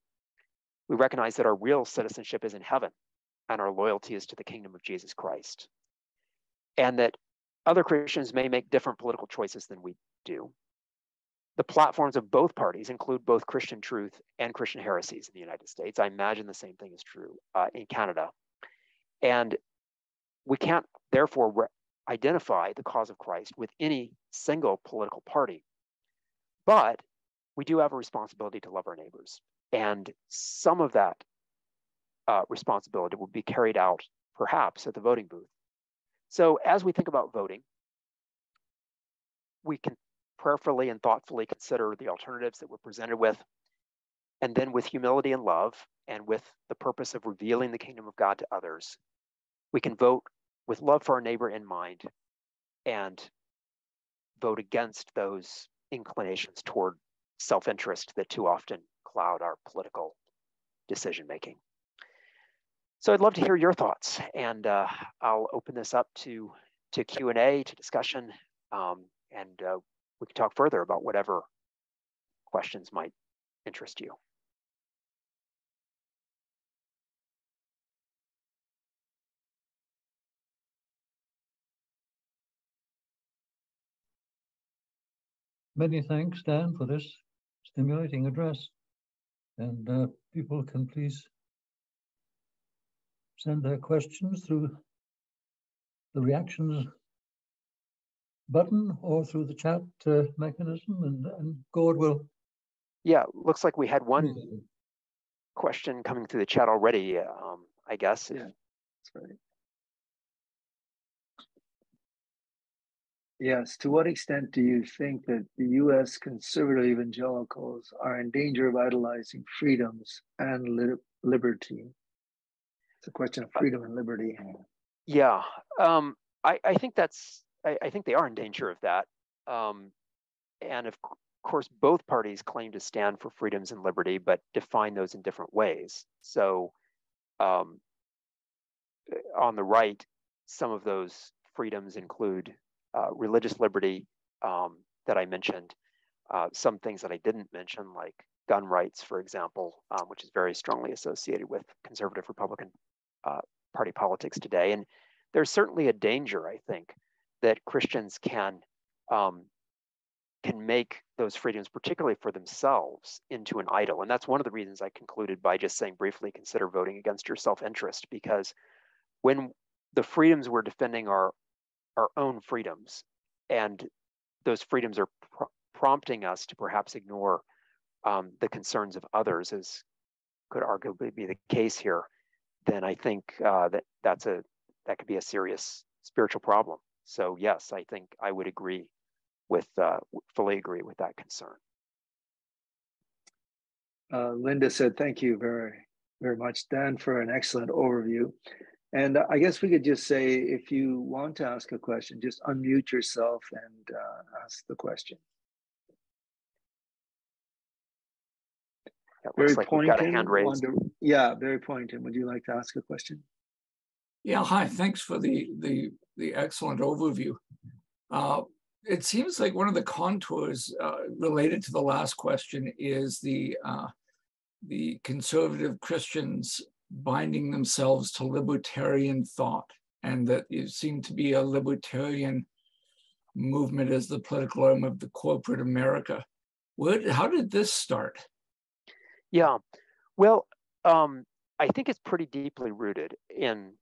we recognize that our real citizenship is in heaven and our loyalty is to the kingdom of Jesus Christ. And that other Christians may make different political choices than we do. The platforms of both parties include both Christian truth and Christian heresies in the United States. I imagine the same thing is true in Canada. And we can't, therefore, identify the cause of Christ with any single political party. But we do have a responsibility to love our neighbors. And some of that responsibility will be carried out, perhaps, at the voting booth. So as we think about voting, we can prayerfully and thoughtfully consider the alternatives that we're presented with, and then with humility and love, and with the purpose of revealing the kingdom of God to others, we can vote with love for our neighbor in mind and vote against those inclinations toward self-interest that too often cloud our political decision-making. So I'd love to hear your thoughts, and I'll open this up to Q&A, to discussion, and we can talk further about whatever questions might interest you.
Many thanks, Dan, for this stimulating address. And people can please send their questions through the reactions button or through the chat mechanism, and Gord will.
Yeah, looks like we had one question coming through the chat already, I guess.
Yeah, that's right. Yes, to what extent do you think that the U.S. conservative evangelicals are in danger of idolizing freedoms and liberty? It's a question of freedom and liberty.
Yeah, I think that's, I think they are in danger of that. And of course, both parties claim to stand for freedoms and liberty, but define those in different ways. So on the right, some of those freedoms include religious liberty that I mentioned, some things that I didn't mention, like gun rights, for example, which is very strongly associated with conservative Republican Party politics today. And there's certainly a danger, I think, that Christians can make those freedoms, particularly for themselves, into an idol. And that's one of the reasons I concluded by just saying briefly, consider voting against your self-interest, because when the freedoms we're defending are our own freedoms, and those freedoms are prompting us to perhaps ignore the concerns of others, as could arguably be the case here, then I think that could be a serious spiritual problem. So yes, I think I would agree with fully agree with that concern.
Linda said, "Thank you very, very much, Dan, for an excellent overview." And I guess we could just say, if you want to ask a question, just unmute yourself and ask the question.
It looks like we've got a hand raised.
Yeah, Barry Poynton, would you like to ask a question?
Yeah, hi. Thanks for the excellent overview. It seems like one of the contours related to the last question is the conservative Christians binding themselves to libertarian thought, and that it seemed to be a libertarian movement as the political arm of the corporate America. How did this start?
Yeah, well, I think it's pretty deeply rooted in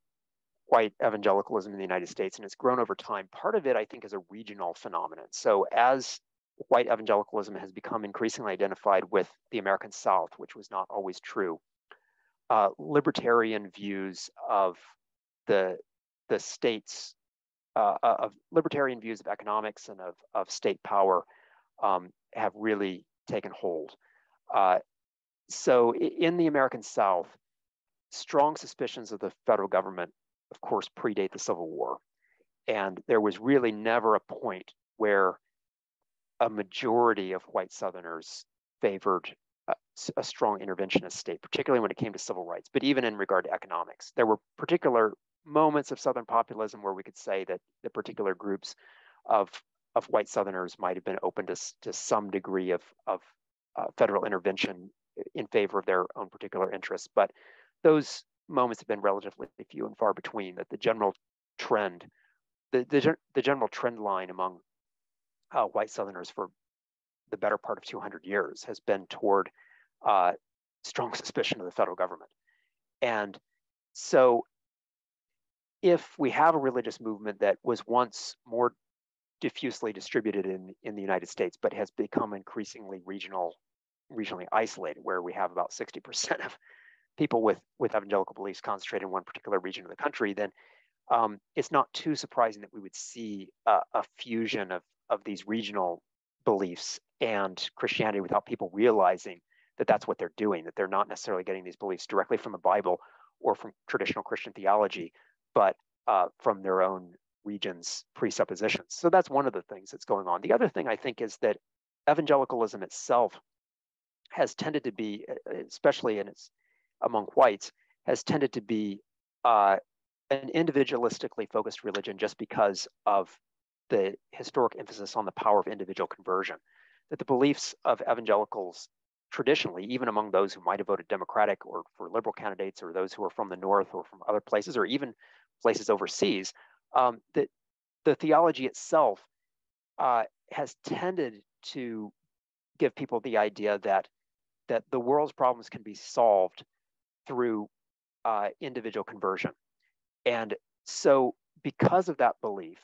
white evangelicalism in the United States, and it's grown over time. Part of it, I think, is a regional phenomenon. So as white evangelicalism has become increasingly identified with the American South, which was not always true, libertarian views of the states, of libertarian views of economics and of state power have really taken hold. So in the American South, strong suspicions of the federal government, of course, predate the Civil War. And there was really never a point where a majority of white Southerners favored a strong interventionist state, particularly when it came to civil rights, but even in regard to economics. There were particular moments of Southern populism where we could say that the particular groups of white Southerners might have been open to some degree of federal intervention in favor of their own particular interests. But those moments have been relatively few and far between. That the general trend, the general trend line among white Southerners for the better part of 200 years has been toward strong suspicion of the federal government. And so if we have a religious movement that was once more diffusely distributed in the United States, but has become increasingly regionally isolated, where we have about 60% of people with evangelical beliefs concentrated in one particular region of the country, then it's not too surprising that we would see a fusion of these regional beliefs and Christianity without people realizing that that's what they're doing, that they're not necessarily getting these beliefs directly from the Bible or from traditional Christian theology, but from their own region's presuppositions. So that's one of the things that's going on. The other thing I think is that evangelicalism itself has tended to be, especially among whites, has tended to be an individualistically focused religion just because of the historic emphasis on the power of individual conversion. That the beliefs of evangelicals traditionally, even among those who might have voted Democratic or for liberal candidates, or those who are from the North or from other places, or even places overseas, that the theology itself has tended to give people the idea that the world's problems can be solved through individual conversion. And so because of that belief,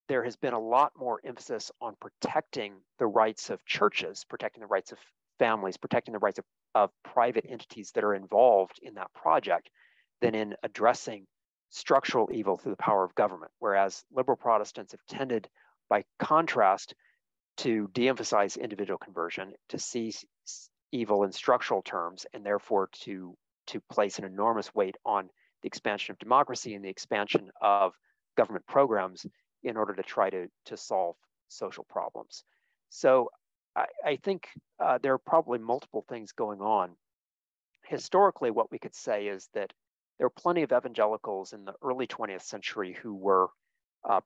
there has been a lot more emphasis on protecting the rights of churches, protecting the rights of families, protecting the rights of private entities that are involved in that project than in addressing structural evil through the power of government. Whereas liberal Protestants have tended, by contrast, to de-emphasize individual conversion, to see evil in structural terms, and therefore to place an enormous weight on the expansion of democracy and the expansion of government programs in order to try to solve social problems. So I think there are probably multiple things going on. Historically, what we could say is that there were plenty of evangelicals in the early 20th century who were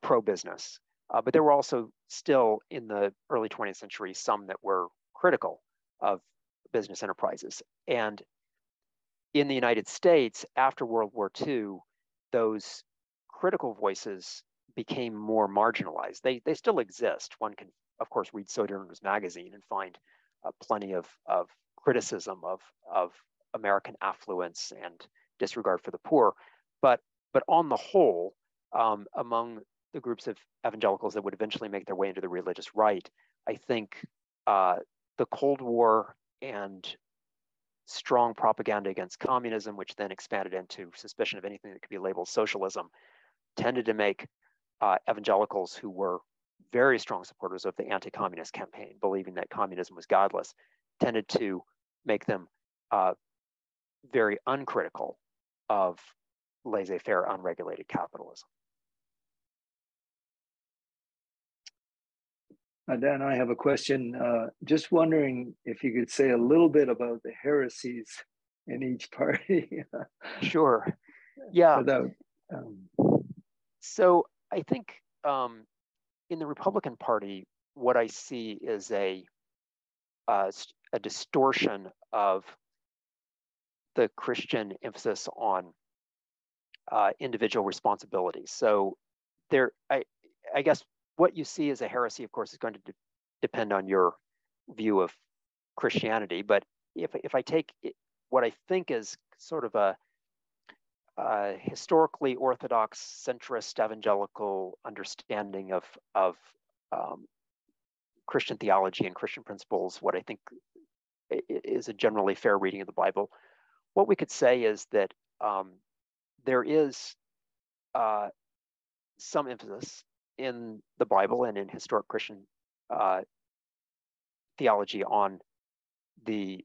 pro-business, but there were also still in the early 20th century some that were critical of business enterprises. And in the United States, after World War II, those critical voices became more marginalized. They still exist. One can, of course, read Sojourners magazine and find plenty of criticism of American affluence and disregard for the poor. But on the whole, among the groups of evangelicals that would eventually make their way into the religious right, I think the Cold War and strong propaganda against communism, which then expanded into suspicion of anything that could be labeled socialism, tended to make evangelicals who were very strong supporters of the anti-communist campaign, believing that communism was godless, tended to make them very uncritical of laissez-faire, unregulated capitalism.
Dan, I have a question. Just wondering if you could say a little bit about the heresies in each party.
Sure. Yeah.
Without,
So I think in the Republican Party, what I see is a distortion of the Christian emphasis on individual responsibility. So I guess what you see as a heresy, of course, is going to depend on your view of Christianity. But if I take what I think is sort of a historically orthodox, centrist, evangelical understanding of Christian theology and Christian principles, what I think is a generally fair reading of the Bible, what we could say is that there is some emphasis in the Bible and in historic Christian theology on the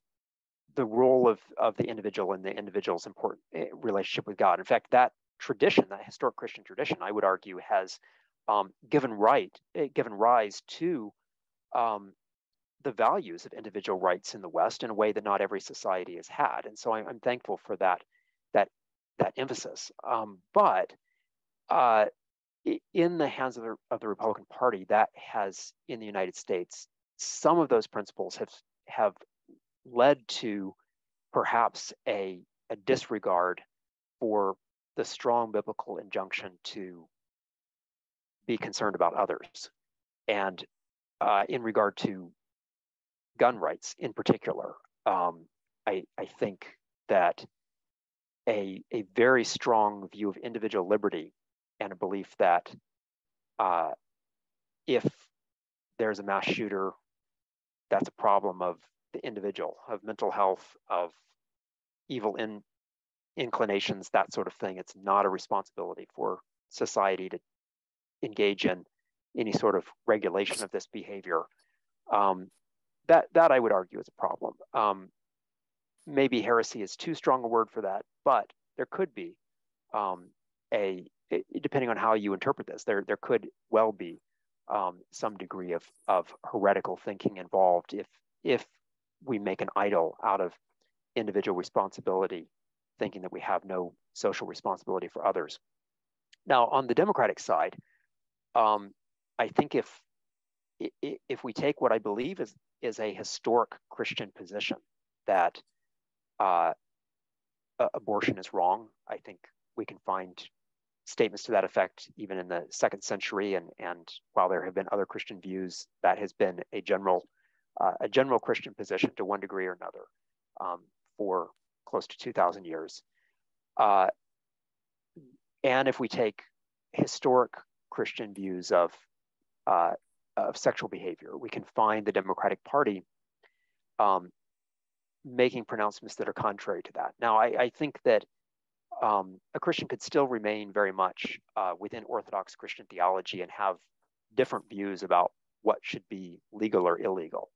role of the individual and the individual's important relationship with God. In fact, that tradition, that historic Christian tradition, I would argue, has given rise to the values of individual rights in the West in a way that not every society has had. And so I'm thankful for that that emphasis. But in the hands of the Republican Party, that has, in the United States, some of those principles have led to perhaps a disregard for the strong biblical injunction to be concerned about others. And in regard to gun rights in particular, I think that a very strong view of individual liberty and a belief that if there's a mass shooter, that's a problem of the individual, of mental health, of evil inclinations, that sort of thing. It's not a responsibility for society to engage in any sort of regulation of this behavior. That I would argue is a problem. Maybe heresy is too strong a word for that, but there could be depending on how you interpret this, there could well be some degree of heretical thinking involved if we make an idol out of individual responsibility, thinking that we have no social responsibility for others. Now, on the Democratic side, I think if we take what I believe is a historic Christian position that abortion is wrong, I think we can find statements to that effect even in the 2nd century, and while there have been other Christian views, that has been a general Christian position to one degree or another for close to 2,000 years. And if we take historic Christian views of sexual behavior, we can find the Democratic Party making pronouncements that are contrary to that. Now, I think that a Christian could still remain very much within Orthodox Christian theology and have different views about what should be legal or illegal.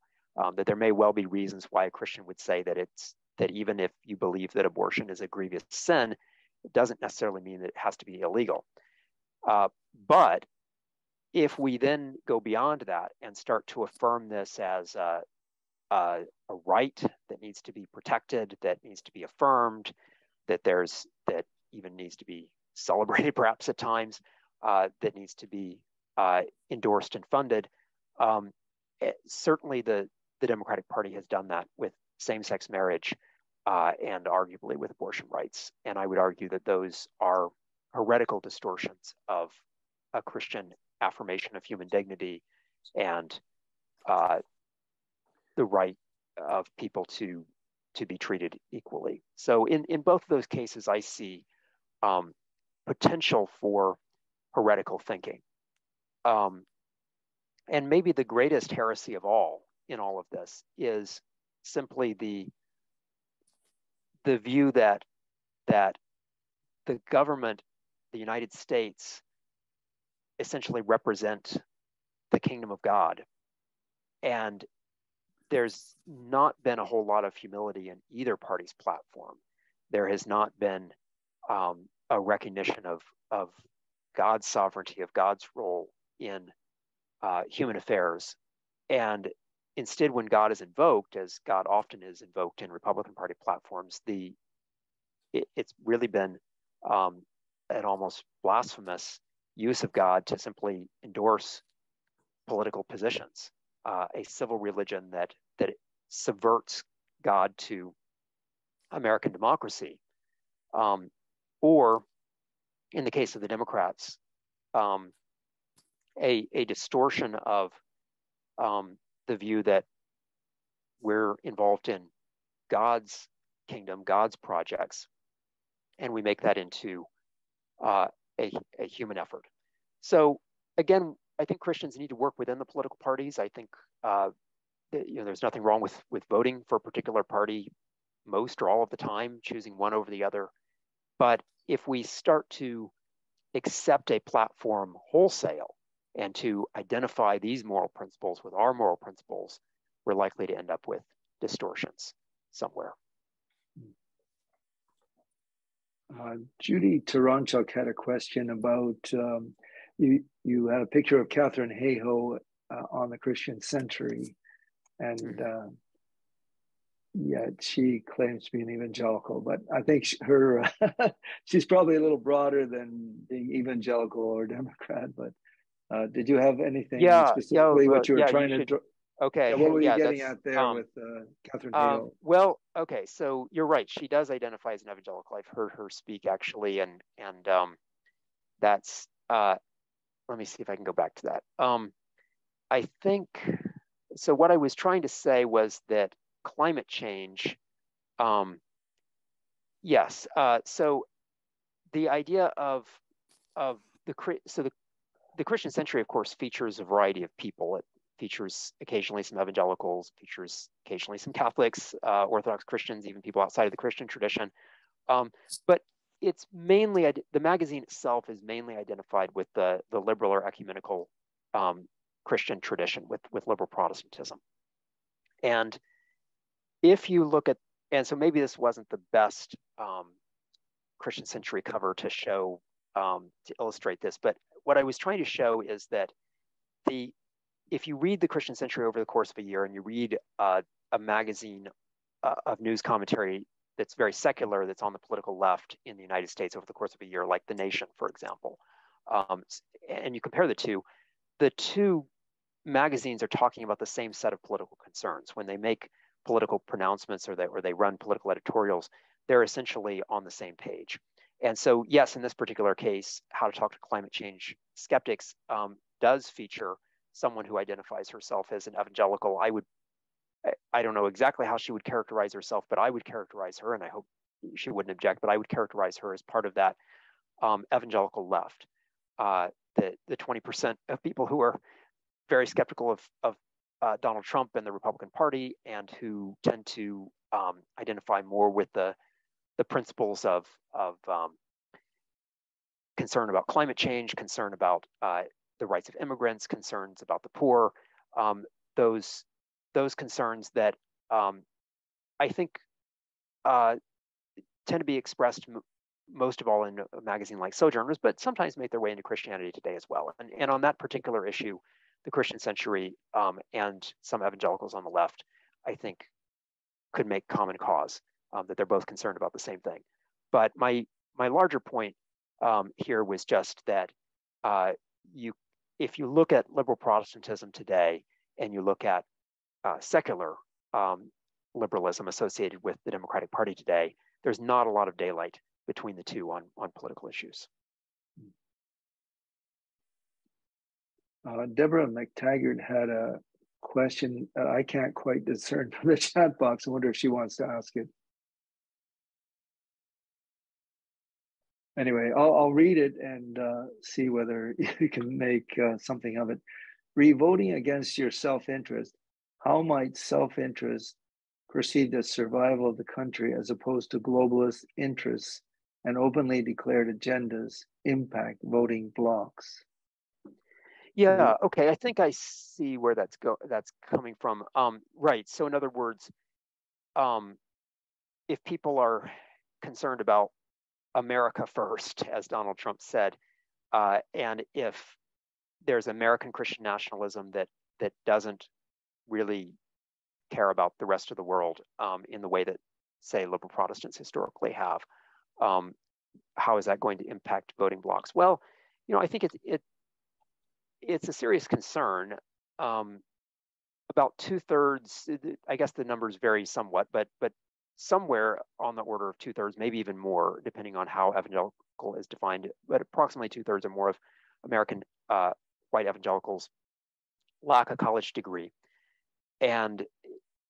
That there may well be reasons why a Christian would say that even if you believe that abortion is a grievous sin, it doesn't necessarily mean that it has to be illegal. But if we then go beyond that and start to affirm this as a right that needs to be protected, that needs to be affirmed, that even needs to be celebrated perhaps at times, that needs to be endorsed and funded, certainly the Democratic Party has done that with same-sex marriage and arguably with abortion rights. And I would argue that those are heretical distortions of a Christian affirmation of human dignity and the right of people to be treated equally. So in both of those cases, I see potential for heretical thinking. And maybe the greatest heresy of all in all of this is simply the view that the government, the United States, essentially represent the kingdom of God. And there's not been a whole lot of humility in either party's platform. There has not been a recognition of God's sovereignty, of God's role in human affairs. And instead, when God is invoked, as God often is invoked in Republican Party platforms, it's really been an almost blasphemous use of God to simply endorse political positions. A civil religion that subverts God to American democracy, or in the case of the Democrats, a distortion of the view that we're involved in God's kingdom, God's projects, and we make that into a human effort. So again, I think Christians need to work within the political parties. I think there's nothing wrong with voting for a particular party most or all of the time, choosing one over the other. But if we start to accept a platform wholesale and to identify these moral principles with our moral principles, we're likely to end up with distortions somewhere.
Judy Taranchuk had a question about you had a picture of Catherine Hayhoe on the Christian Century, and yet she claims to be an evangelical, but I think her she's probably a little broader than being evangelical or Democrat. But did you have anything specifically what you were trying to draw?
Okay,
yeah, what were you getting
that's
at there with Catherine Hale?
well, okay, so you're right. She does identify as an evangelical. I've heard her speak actually, and that's let me see if I can go back to that. I think so. What I was trying to say was that climate change, yes. So the idea of the Christian century, of course, features a variety of people. It features occasionally some evangelicals, features occasionally some Catholics, Orthodox Christians, even people outside of the Christian tradition. But it's mainly, the magazine itself is mainly identified with the liberal or ecumenical Christian tradition, with liberal Protestantism. And if you look at, and so maybe this wasn't the best Christian century cover to show, to illustrate this, but what I was trying to show is that if you read the Christian century over the course of a year and you read a magazine of news commentary that's very secular, that's on the political left in the United States over the course of a year, like The Nation, for example, and you compare the two magazines are talking about the same set of political concerns. When they make political pronouncements or they run political editorials, they're essentially on the same page. And so, yes, in this particular case, How to Talk to Climate Change Skeptics does feature someone who identifies herself as an evangelical. I don't know exactly how she would characterize herself, but I would characterize her, and I hope she wouldn't object, but I would characterize her as part of that evangelical left. The 20% of people who are very skeptical of Donald Trump and the Republican Party, and who tend to identify more with the principles of concern about climate change, concern about the rights of immigrants, concerns about the poor, those concerns that I think tend to be expressed most of all in a magazine like Sojourners, but sometimes make their way into Christianity Today as well. And on that particular issue, the Christian Century and some evangelicals on the left, I think, could make common cause, that they're both concerned about the same thing. But my larger point here was just that if you look at liberal Protestantism today and you look at secular liberalism associated with the Democratic Party today, there's not a lot of daylight between the two on political issues.
Deborah McTaggart had a question I can't quite discern from the chat box. I wonder if she wants to ask it. Anyway, I'll read it and see whether you can make something of it. Re-voting against your self-interest, how might self-interest perceive the survival of the country as opposed to globalist interests and openly declared agendas impact voting blocs?
Yeah, okay, I think I see where that's coming from. Right, so in other words, if people are concerned about America first, as Donald Trump said, and if there's American Christian nationalism that doesn't really care about the rest of the world in the way that, say, liberal Protestants historically have, how is that going to impact voting blocs? Well, I think it's a serious concern. About 2/3, I guess the numbers vary somewhat, but somewhere on the order of 2/3, maybe even more, depending on how evangelical is defined, but approximately 2/3 or more of American white evangelicals lack a college degree. And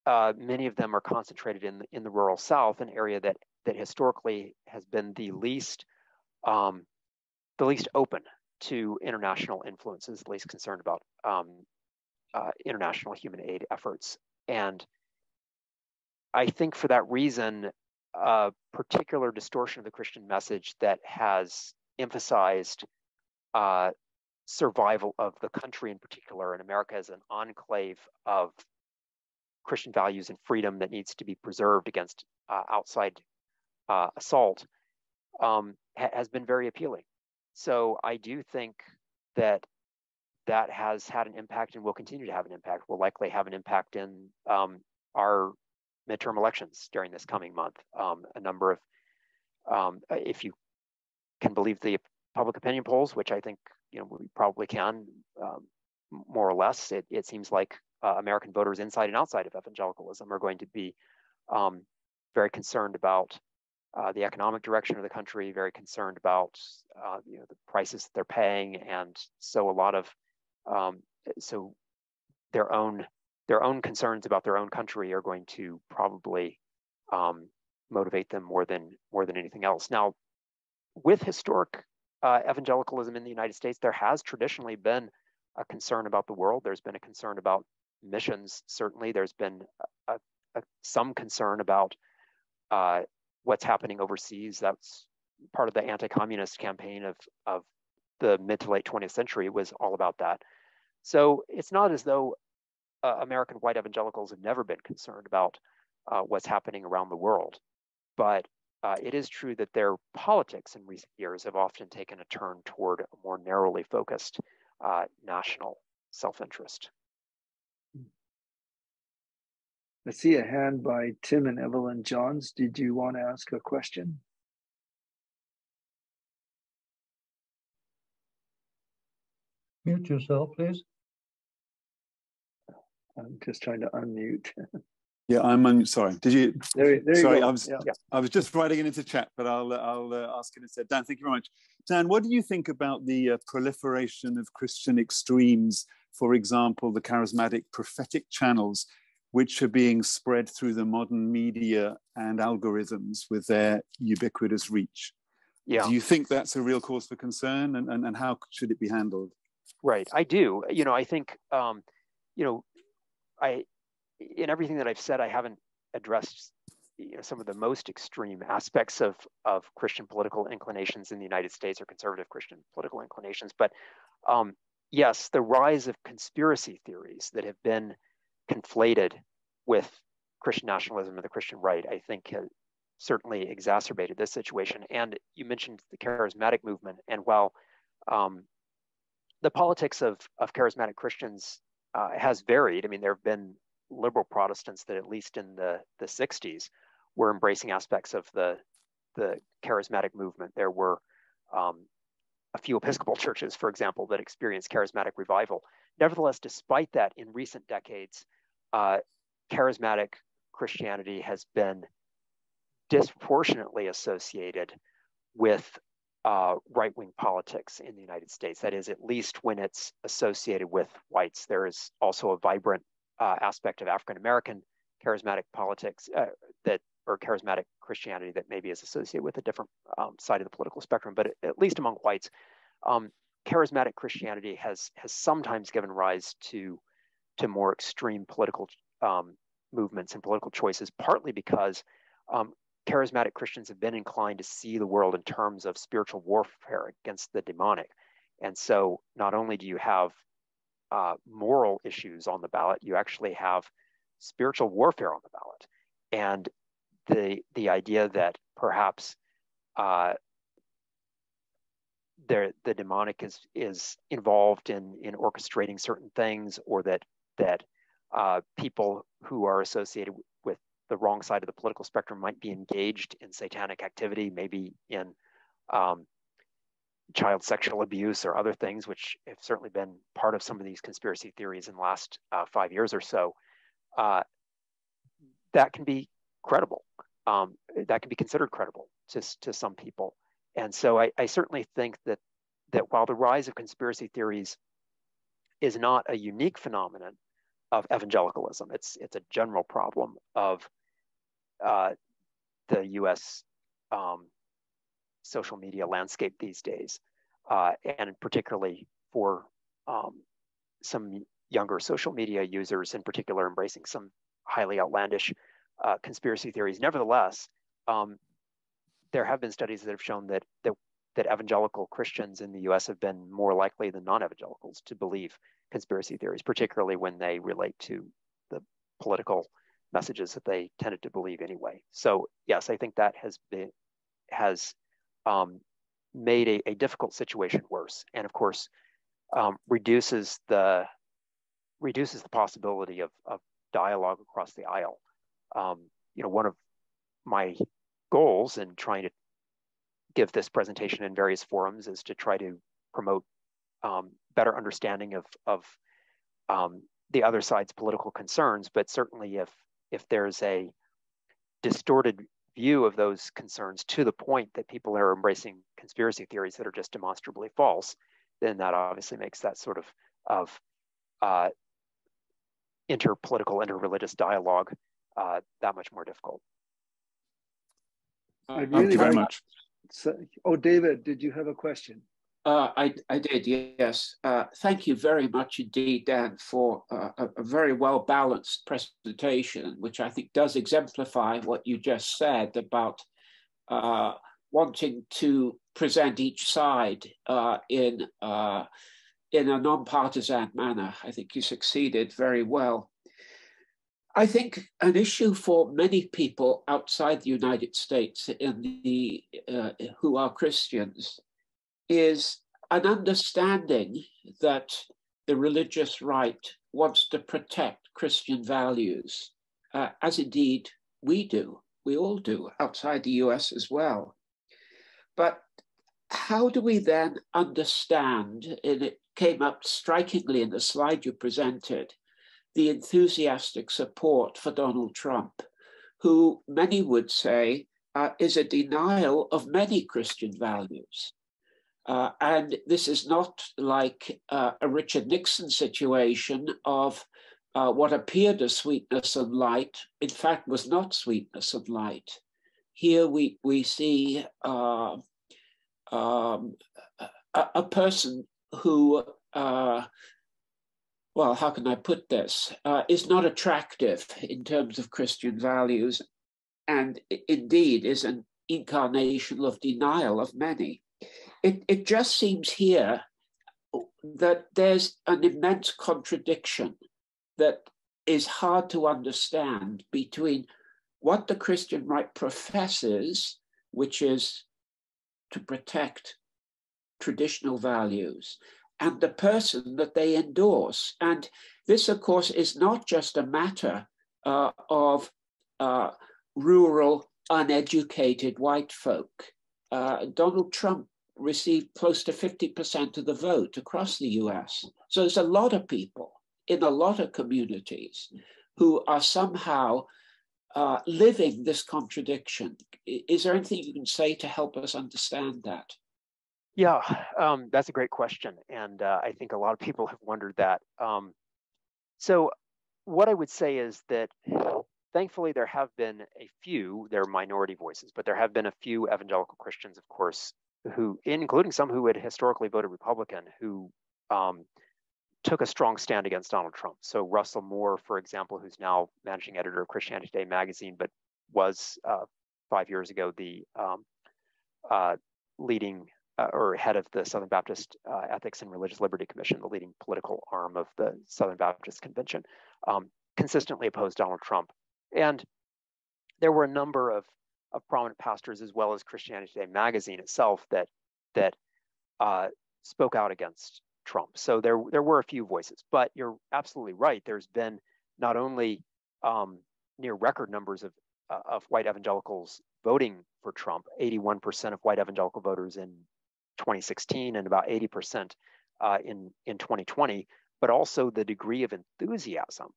many of them are concentrated in the rural South, an area that historically has been the least open to international influences, the least concerned about international human aid efforts. And I think for that reason, a particular distortion of the Christian message that has emphasized survival of the country in particular, and America as an enclave of Christian values and freedom that needs to be preserved against outside assault, has been very appealing. So I do think that has had an impact and will continue to have an impact, will likely have an impact in our midterm elections during this coming month. A number of, if you can believe the public opinion polls, which I think we probably can, more or less, it seems like American voters inside and outside of evangelicalism are going to be very concerned about the economic direction of the country, very concerned about the prices that they're paying, and so a lot of so their own concerns about their own country are going to probably motivate them more than anything else. Now, with historic evangelicalism in the United States, there has traditionally been a concern about the world. There's been a concern about missions. Certainly, there's been some concern about what's happening overseas. That's part of the anti-communist campaign of the mid to late 20th century, was all about that. So it's not as though American white evangelicals have never been concerned about what's happening around the world. But it is true that their politics in recent years have often taken a turn toward a more narrowly focused national self-interest.
I see a hand by Tim and Evelyn Johns. Did you want to ask a question?
Mute yourself, please.
I'm just trying to unmute.
Yeah, I'm sorry. Did you?
There
sorry,
you go.
I was just writing it into chat, but I'll ask it instead. Dan, thank you very much. Dan, what do you think about the proliferation of Christian extremes? For example, the charismatic prophetic channels, which are being spread through the modern media and algorithms with their ubiquitous reach.
Yeah.
Do you think that's a real cause for concern, and how should it be handled?
Right, I do. I think, in everything that I've said, I haven't addressed some of the most extreme aspects of Christian political inclinations in the United States, or conservative Christian political inclinations. But yes, the rise of conspiracy theories that have been conflated with Christian nationalism and the Christian right, I think has certainly exacerbated this situation. And you mentioned the charismatic movement, and while the politics of charismatic Christians has varied, I mean, there have been liberal Protestants that, at least in the 60s, were embracing aspects of the charismatic movement. There were a few Episcopal churches, for example, that experienced charismatic revival. Nevertheless, despite that, in recent decades, charismatic Christianity has been disproportionately associated with right-wing politics in the United States. That is, at least when it's associated with whites. There is also a vibrant aspect of African-American charismatic politics or charismatic Christianity that maybe is associated with a different side of the political spectrum. But at least among whites, charismatic Christianity has sometimes given rise to more extreme political movements and political choices, partly because charismatic Christians have been inclined to see the world in terms of spiritual warfare against the demonic. And so not only do you have moral issues on the ballot, you actually have spiritual warfare on the ballot. And the idea that perhaps the demonic is involved in orchestrating certain things, or that people who are associated with the wrong side of the political spectrum might be engaged in satanic activity, maybe in child sexual abuse or other things, which have certainly been part of some of these conspiracy theories in the last 5 years or so, that can be credible. That can be considered credible to some people. And so I certainly think that while the rise of conspiracy theories is not a unique phenomenon of evangelicalism, it's a general problem of the U.S. Social media landscape these days, and particularly for some younger social media users in particular, embracing some highly outlandish conspiracy theories. Nevertheless, there have been studies that have shown that evangelical Christians in the U.S. have been more likely than non-evangelicals to believe conspiracy theories, particularly when they relate to the political messages that they tended to believe anyway. So yes, I think that has made a difficult situation worse, and of course reduces the possibility of dialogue across the aisle. one of my goals in trying to give this presentation in various forums is to try to promote better understanding of the other side's political concerns. But certainly if there's a distorted view of those concerns to the point that people are embracing conspiracy theories that are just demonstrably false, then that obviously makes that sort of interpolitical, interreligious dialogue that much more difficult.
I'd
Thank
really
you very
like,
much.
oh, David, did you have a question?
I did, yes. Thank you very much indeed, Dan, for a very well-balanced presentation, which I think does exemplify what you just said about wanting to present each side in a non-partisan manner. I think you succeeded very well. I think an issue for many people outside the United States who are Christians is an understanding that the religious right wants to protect Christian values, as indeed we do. We all do outside the US as well. But how do we then understand, and it came up strikingly in the slide you presented, the enthusiastic support for Donald Trump, who many would say is a denial of many Christian values. And this is not like a Richard Nixon situation of what appeared as sweetness and light, in fact, was not sweetness and light. Here we see a person who, well, how can I put this, is not attractive in terms of Christian values, and indeed is an incarnation of denial of many. It just seems here that there's an immense contradiction that is hard to understand between what the Christian right professes, which is to protect traditional values, and the person that they endorse. And this, of course, is not just a matter of rural, uneducated white folk. Donald Trump received close to 50% of the vote across the US. So there's a lot of people in a lot of communities who are somehow living this contradiction. Is there anything you can say to help us understand that?
Yeah, that's a great question. And I think a lot of people have wondered that. So what I would say is that thankfully there have been a few, they're minority voices, but there have been a few evangelical Christians, of course, who, including some who had historically voted Republican, who took a strong stand against Donald Trump. So Russell Moore, for example, who's now managing editor of Christianity Today magazine, but was 5 years ago the leading or head of the Southern Baptist Ethics and Religious Liberty Commission, the leading political arm of the Southern Baptist Convention, consistently opposed Donald Trump. And there were a number of prominent pastors, as well as Christianity Today magazine itself, that spoke out against Trump. So there were a few voices, but you're absolutely right. There's been not only near record numbers of white evangelicals voting for Trump, 81% of white evangelical voters in 2016 and about 80% in 2020, but also the degree of enthusiasm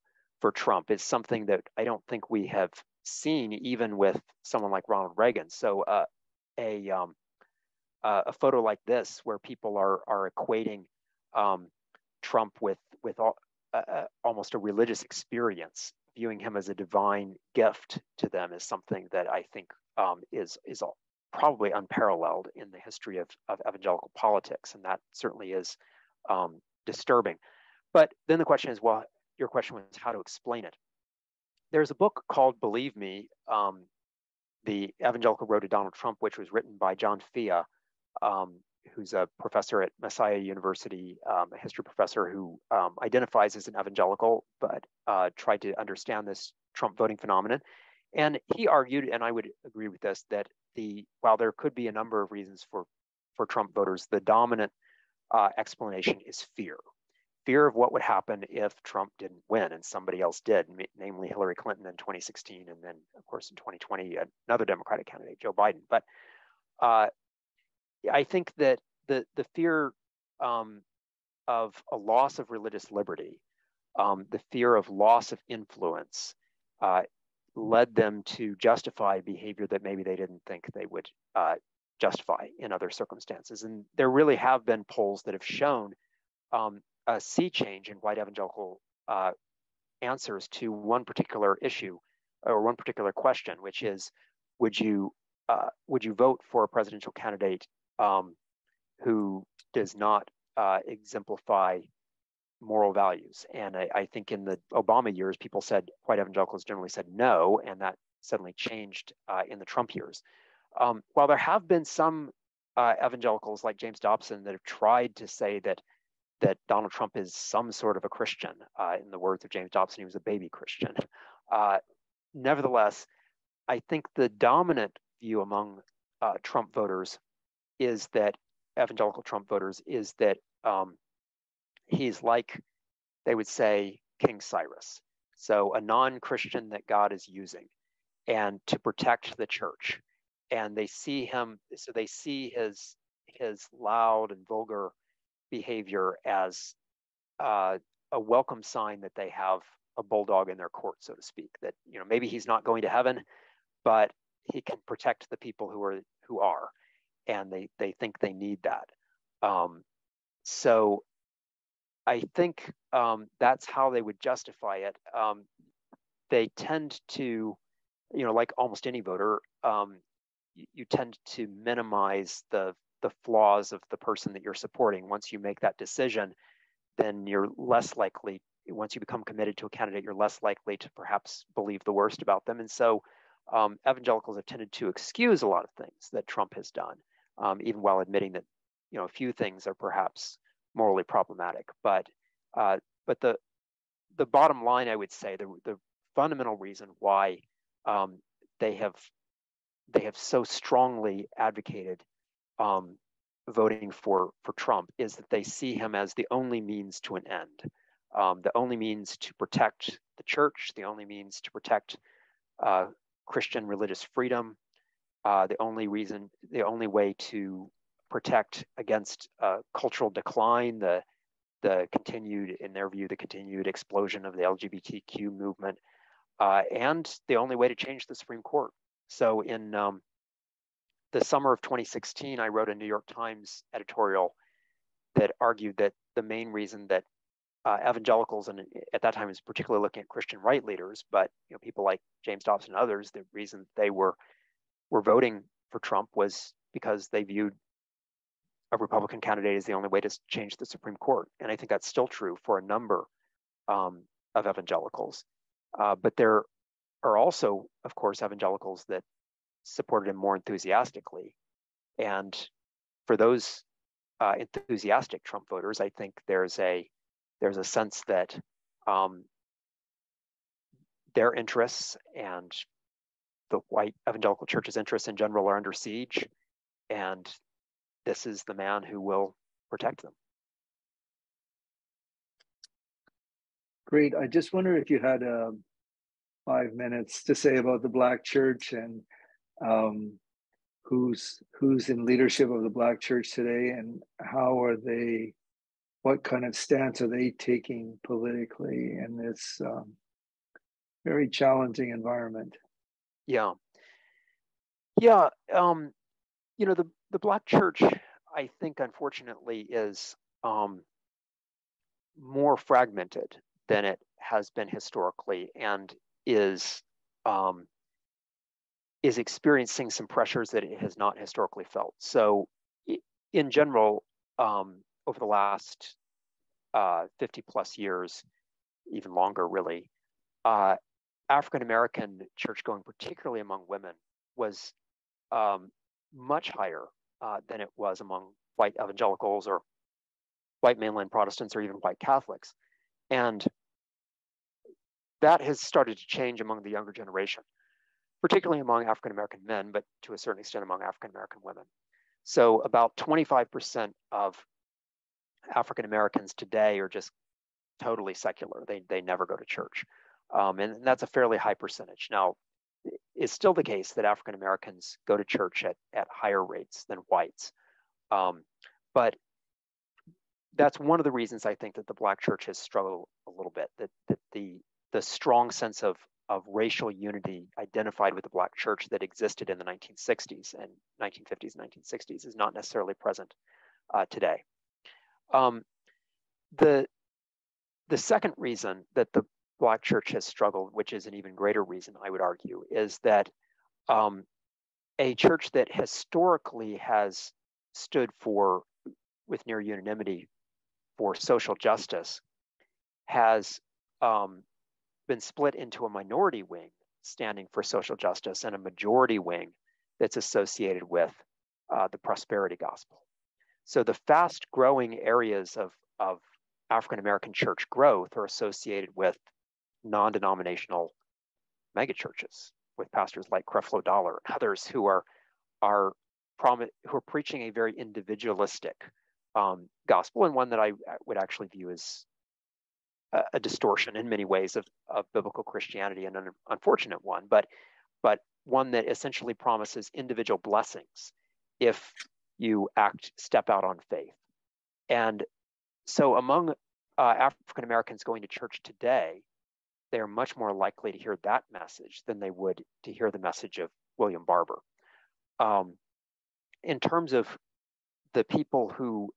for Trump is something that I don't think we have seen even with someone like Ronald Reagan. So a photo like this, where people are equating Trump with almost a religious experience, viewing him as a divine gift to them, is something that I think is probably unparalleled in the history of evangelical politics, and that certainly is disturbing. But then the question is, well, your question was how to explain it. There's a book called Believe Me, the Evangelical Road to Donald Trump, which was written by John Fia, who's a professor at Messiah University, a history professor who identifies as an evangelical, but tried to understand this Trump voting phenomenon. And he argued, and I would agree with this, that while there could be a number of reasons for Trump voters, the dominant explanation is fear fear of what would happen if Trump didn't win and somebody else did, namely Hillary Clinton in 2016, and then of course in 2020 another Democratic candidate, Joe Biden. But I think that the fear of a loss of religious liberty, the fear of loss of influence, led them to justify behavior that maybe they didn't think they would justify in other circumstances. And there really have been polls that have shown a sea change in white evangelical answers to one particular issue or one particular question, which is, would you vote for a presidential candidate who does not exemplify moral values? And I think in the Obama years, people said, white evangelicals generally said no, and that suddenly changed in the Trump years. While there have been some evangelicals like James Dobson that have tried to say that Donald Trump is some sort of a Christian, in the words of James Dobson, he was a baby Christian. Nevertheless, I think the dominant view among Trump voters is that, evangelical Trump voters, is that he's like, they would say, King Cyrus. So a non-Christian that God is using and to protect the church. And they see him, so they see his loud and vulgar behavior as a welcome sign that they have a bulldog in their court, so to speak, that, you know, maybe he's not going to heaven, but he can protect the people who are, and they think they need that. So I think that's how they would justify it. They tend to, you know, like almost any voter, you tend to minimize the flaws of the person that you're supporting. Once you make that decision, then you're less likely, once you become committed to a candidate, you're less likely to perhaps believe the worst about them. And so evangelicals have tended to excuse a lot of things that Trump has done, even while admitting that, you know, a few things are perhaps morally problematic. But the bottom line, I would say, the fundamental reason why they have so strongly advocated voting for Trump is that they see him as the only means to an end, the only means to protect the church, the only means to protect Christian religious freedom, the only way to protect against cultural decline, the continued, in their view, the continued explosion of the LGBTQ movement, and the only way to change the Supreme Court. So in the summer of 2016, I wrote a New York Times editorial that argued that the main reason that evangelicals, and at that time was particularly looking at Christian right leaders, but, you know, people like James Dobson and others, the reason they were voting for Trump was because they viewed a Republican candidate as the only way to change the Supreme Court. And I think that's still true for a number of evangelicals. But there are also, of course, evangelicals that supported him more enthusiastically. And for those enthusiastic Trump voters, I think there's a sense that their interests and the white evangelical church's interests in general are under siege, and this is the man who will protect them.
Great. I just wonder if you had 5 minutes to say about the Black church and who's in leadership of the Black church today, and what kind of stance are they taking politically in this very challenging environment?
Yeah. You know, the Black church, I think, unfortunately, is more fragmented than it has been historically, and is experiencing some pressures that it has not historically felt. So in general, over the last 50 plus years, even longer really, African-American church going, particularly among women, was much higher than it was among white evangelicals or white mainline Protestants or even white Catholics. And that has started to change among the younger generation, particularly among African-American men, but to a certain extent among African-American women. So about 25% of African-Americans today are just totally secular. They never go to church. And that's a fairly high percentage. Now, it's still the case that African Americans go to church at higher rates than whites. But that's one of the reasons I think that the Black church has struggled a little bit, that the strong sense of racial unity identified with the Black church that existed in the 1960s and 1950s and 1960s is not necessarily present today. The second reason that the Black church has struggled, which is an even greater reason, I would argue, is that a church that historically has stood for, with near unanimity, for social justice has been split into a minority wing standing for social justice and a majority wing that's associated with the prosperity gospel. So the fast growing areas of African-American church growth are associated with non-denominational megachurches, with pastors like Creflo Dollar and others who are preaching a very individualistic gospel, and one that I would actually view as a distortion in many ways of biblical Christianity, and an unfortunate one, but one that essentially promises individual blessings if you step out on faith. And so among African Americans going to church today, they're much more likely to hear that message than they would to hear the message of William Barber. In terms of the people who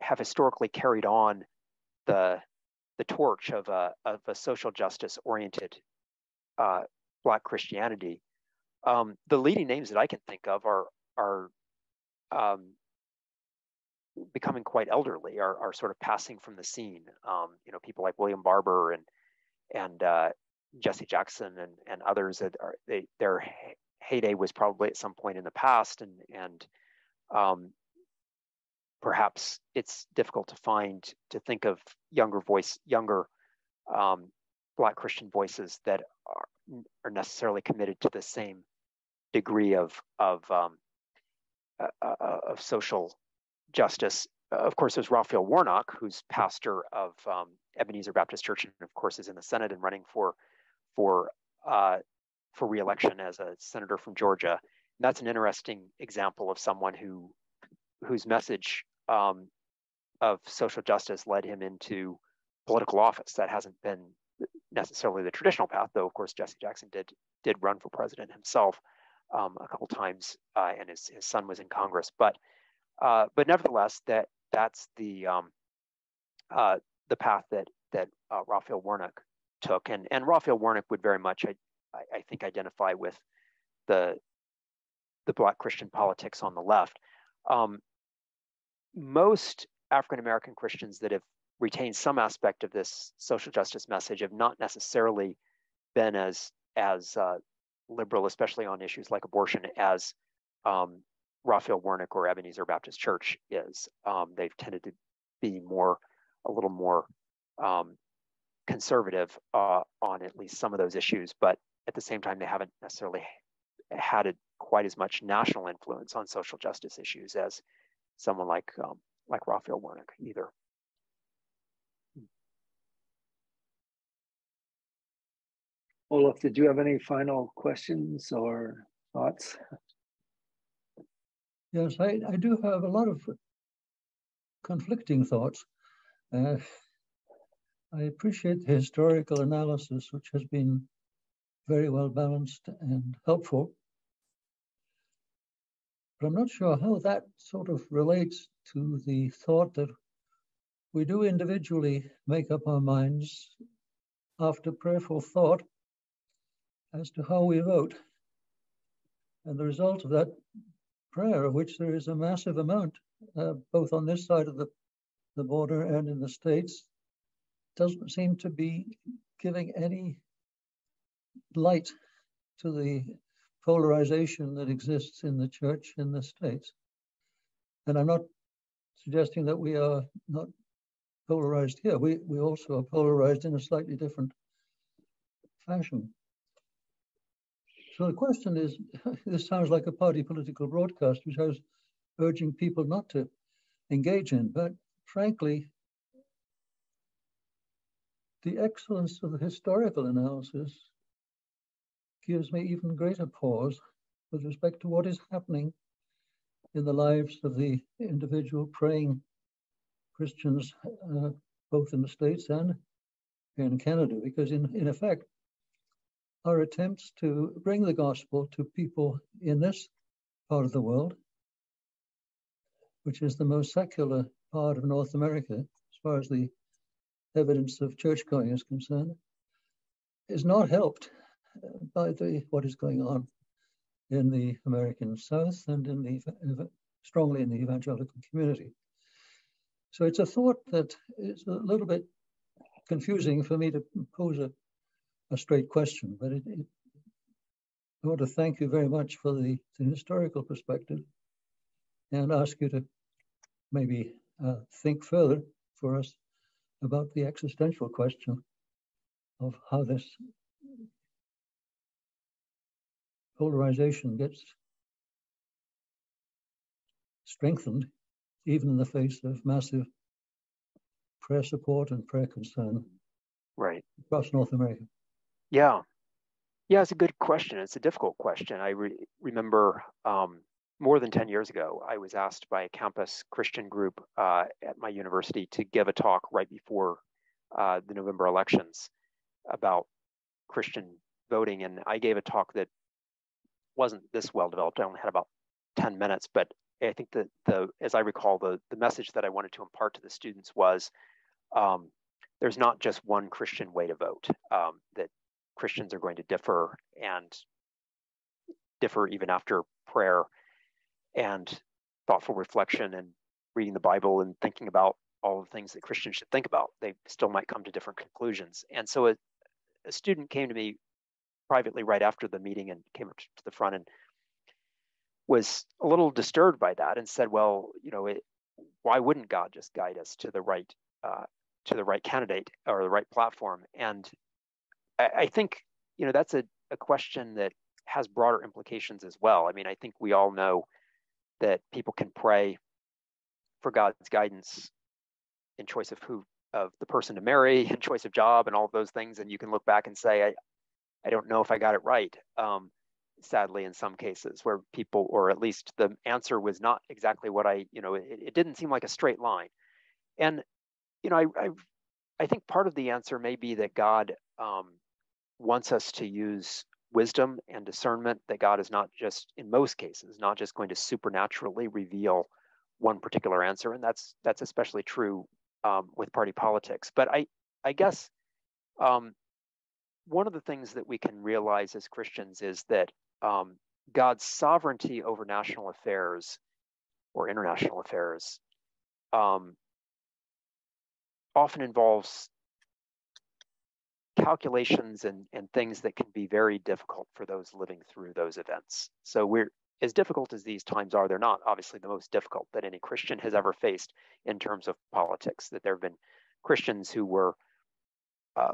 have historically carried on the torch of a social justice oriented Black Christianity, the leading names that I can think of are becoming quite elderly, are sort of passing from the scene. People like William Barber and Jesse Jackson and others that their heyday was probably at some point in the past, and perhaps it's difficult to think of younger Black Christian voices that are necessarily committed to the same degree of social justice. Of course, there's Raphael Warnock, who's pastor of Ebenezer Baptist Church, and of course is in the Senate and running for re-election as a senator from Georgia. And that's an interesting example of someone whose message of social justice led him into political office. That hasn't been necessarily the traditional path, though. Of course, Jesse Jackson did run for president himself a couple times, and his son was in Congress. But nevertheless, that's the path that Raphael Warnock took, and Raphael Warnock would very much, I think, identify with the Black Christian politics on the left. Most African American Christians that have retained some aspect of this social justice message have not necessarily been as liberal, especially on issues like abortion, as Raphael Warnock or Ebenezer Baptist Church is. They've tended to be a little more conservative on at least some of those issues, but at the same time, they haven't necessarily had quite as much national influence on social justice issues as someone like Raphael Warnock either.
Olaf, did you have any final questions or thoughts?
Yes, I do have a lot of conflicting thoughts. I appreciate the historical analysis, which has been very well balanced and helpful. But I'm not sure how that sort of relates to the thought that we do individually make up our minds after prayerful thought as to how we vote. And the result of that prayer, of which there is a massive amount, both on this side of the border and in the States, doesn't seem to be giving any light to the polarization that exists in the church in the States. And I'm not suggesting that we are not polarized here. We also are polarized in a slightly different fashion. So the question is, this sounds like a party political broadcast, which I was urging people not to engage in. But frankly, the excellence of the historical analysis gives me even greater pause with respect to what is happening in the lives of the individual praying Christians, both in the States and in Canada, because in effect, our attempts to bring the gospel to people in this part of the world, which is the most secular part of North America, as far as the evidence of church-going is concerned, is not helped by what is going on in the American South and strongly in the evangelical community. So it's a thought that is a little bit confusing for me to pose a straight question, but I want to thank you very much for the historical perspective and ask you to maybe think further for us about the existential question of how this polarization gets strengthened, even in the face of massive prayer support and prayer concern
Right.
across North America.
Yeah. Yeah, it's a good question. It's a difficult question. I remember more than 10 years ago, I was asked by a campus Christian group at my university to give a talk right before the November elections about Christian voting. And I gave a talk that wasn't this well developed. I only had about 10 minutes, but I think that as I recall, the message that I wanted to impart to the students was there's not just one Christian way to vote, that Christians are going to differ and differ even after prayer and thoughtful reflection and reading the Bible and thinking about all the things that Christians should think about. They still might come to different conclusions. And so a student came to me privately right after the meeting and came up to the front and was a little disturbed by that and said, well, why wouldn't God just guide us to the right candidate or the right platform? And I think, that's a question that has broader implications as well. I mean, I think we all know that people can pray for God's guidance in choice of the person to marry, in choice of job, and all of those things. And you can look back and say, I don't know if I got it right. Sadly, in some cases where people, or at least the answer was not exactly what it didn't seem like a straight line. And, I think part of the answer may be that God wants us to use wisdom and discernment, that God is not just, in most cases, not just going to supernaturally reveal one particular answer. And that's especially true with party politics. But I guess one of the things that we can realize as Christians is that God's sovereignty over national affairs or international affairs often involves calculations and things that can be very difficult for those living through those events. So as difficult as these times are, they're not obviously the most difficult that any Christian has ever faced in terms of politics. That there have been Christians who were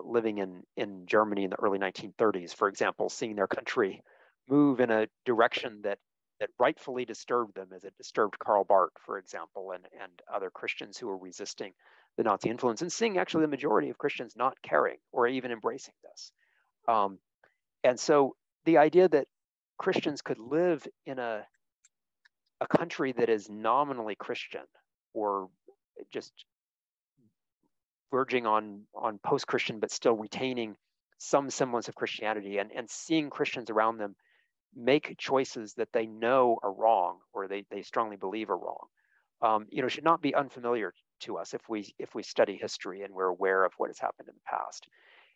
living in Germany in the early 1930s, for example, seeing their country move in a direction that rightfully disturbed them, as it disturbed Karl Barth, for example, and other Christians who were resisting the Nazi influence, and seeing actually the majority of Christians not caring or even embracing this. And so the idea that Christians could live in a country that is nominally Christian or just verging on post-Christian, but still retaining some semblance of Christianity, and seeing Christians around them make choices that they know are wrong or they strongly believe are wrong, should not be unfamiliar to us if we study history and we're aware of what has happened in the past.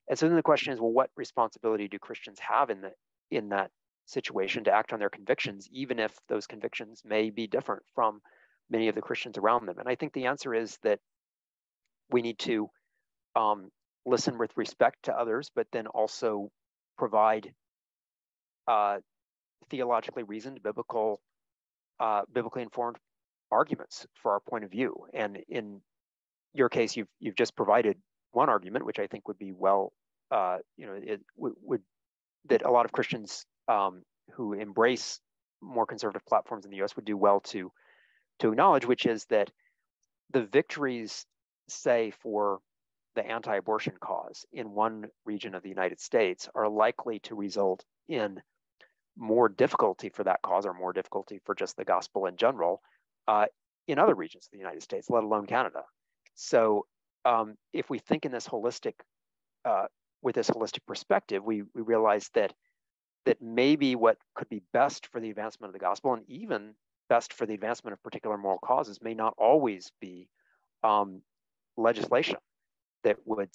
And so then the question is, well, what responsibility do Christians have in that situation to act on their convictions, even if those convictions may be different from many of the Christians around them? And I think the answer is that we need to listen with respect to others, but then also provide theologically reasoned, biblically informed arguments for our point of view. And in your case, you've just provided one argument, which I think would be it would that a lot of Christians who embrace more conservative platforms in the U.S. would do well to acknowledge, which is that the victories, say, for the anti-abortion cause in one region of the United States are likely to result in more difficulty for that cause, or more difficulty for just the gospel in general, in other regions of the United States, let alone Canada. So if we think in this holistic, with this holistic perspective, we realize that maybe what could be best for the advancement of the gospel, and even best for the advancement of particular moral causes, may not always be legislation that would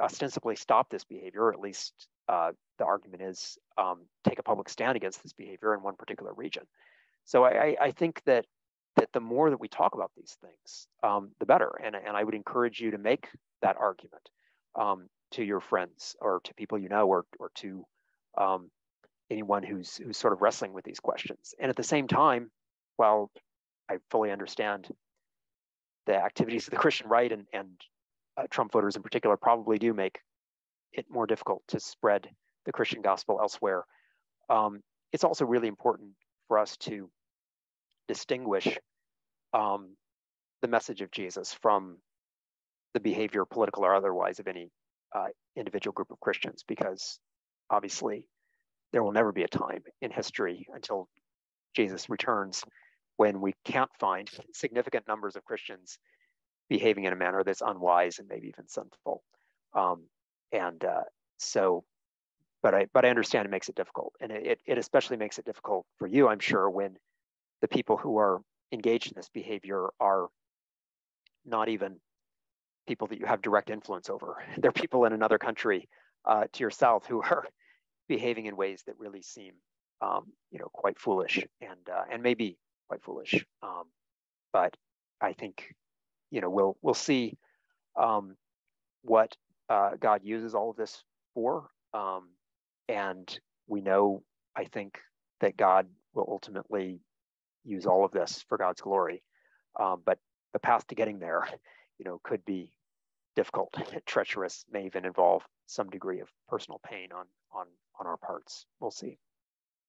ostensibly stop this behavior, or at least the argument is take a public stand against this behavior in one particular region. So I think that the more that we talk about these things, the better. And I would encourage you to make that argument to your friends, or to people you know, or to anyone who's sort of wrestling with these questions. And at the same time, while I fully understand the activities of the Christian right and Trump voters in particular probably do make it more difficult to spread the Christian gospel elsewhere, it's also really important for us to distinguish the message of Jesus from the behavior, political or otherwise, of any individual group of Christians, because obviously there will never be a time in history until Jesus returns when we can't find significant numbers of Christians behaving in a manner that's unwise and maybe even sinful. But I understand it makes it difficult, and it especially makes it difficult for you, I'm sure, when the people who are engaged in this behavior are not even people that you have direct influence over. They're people in another country to your south who are behaving in ways that really seem, quite foolish, and maybe quite foolish. But I think, we'll see what God uses all of this for, and we know, I think, that God will ultimately use all of this for God's glory. But the path to getting there, could be difficult, treacherous, may even involve some degree of personal pain on our parts. We'll see.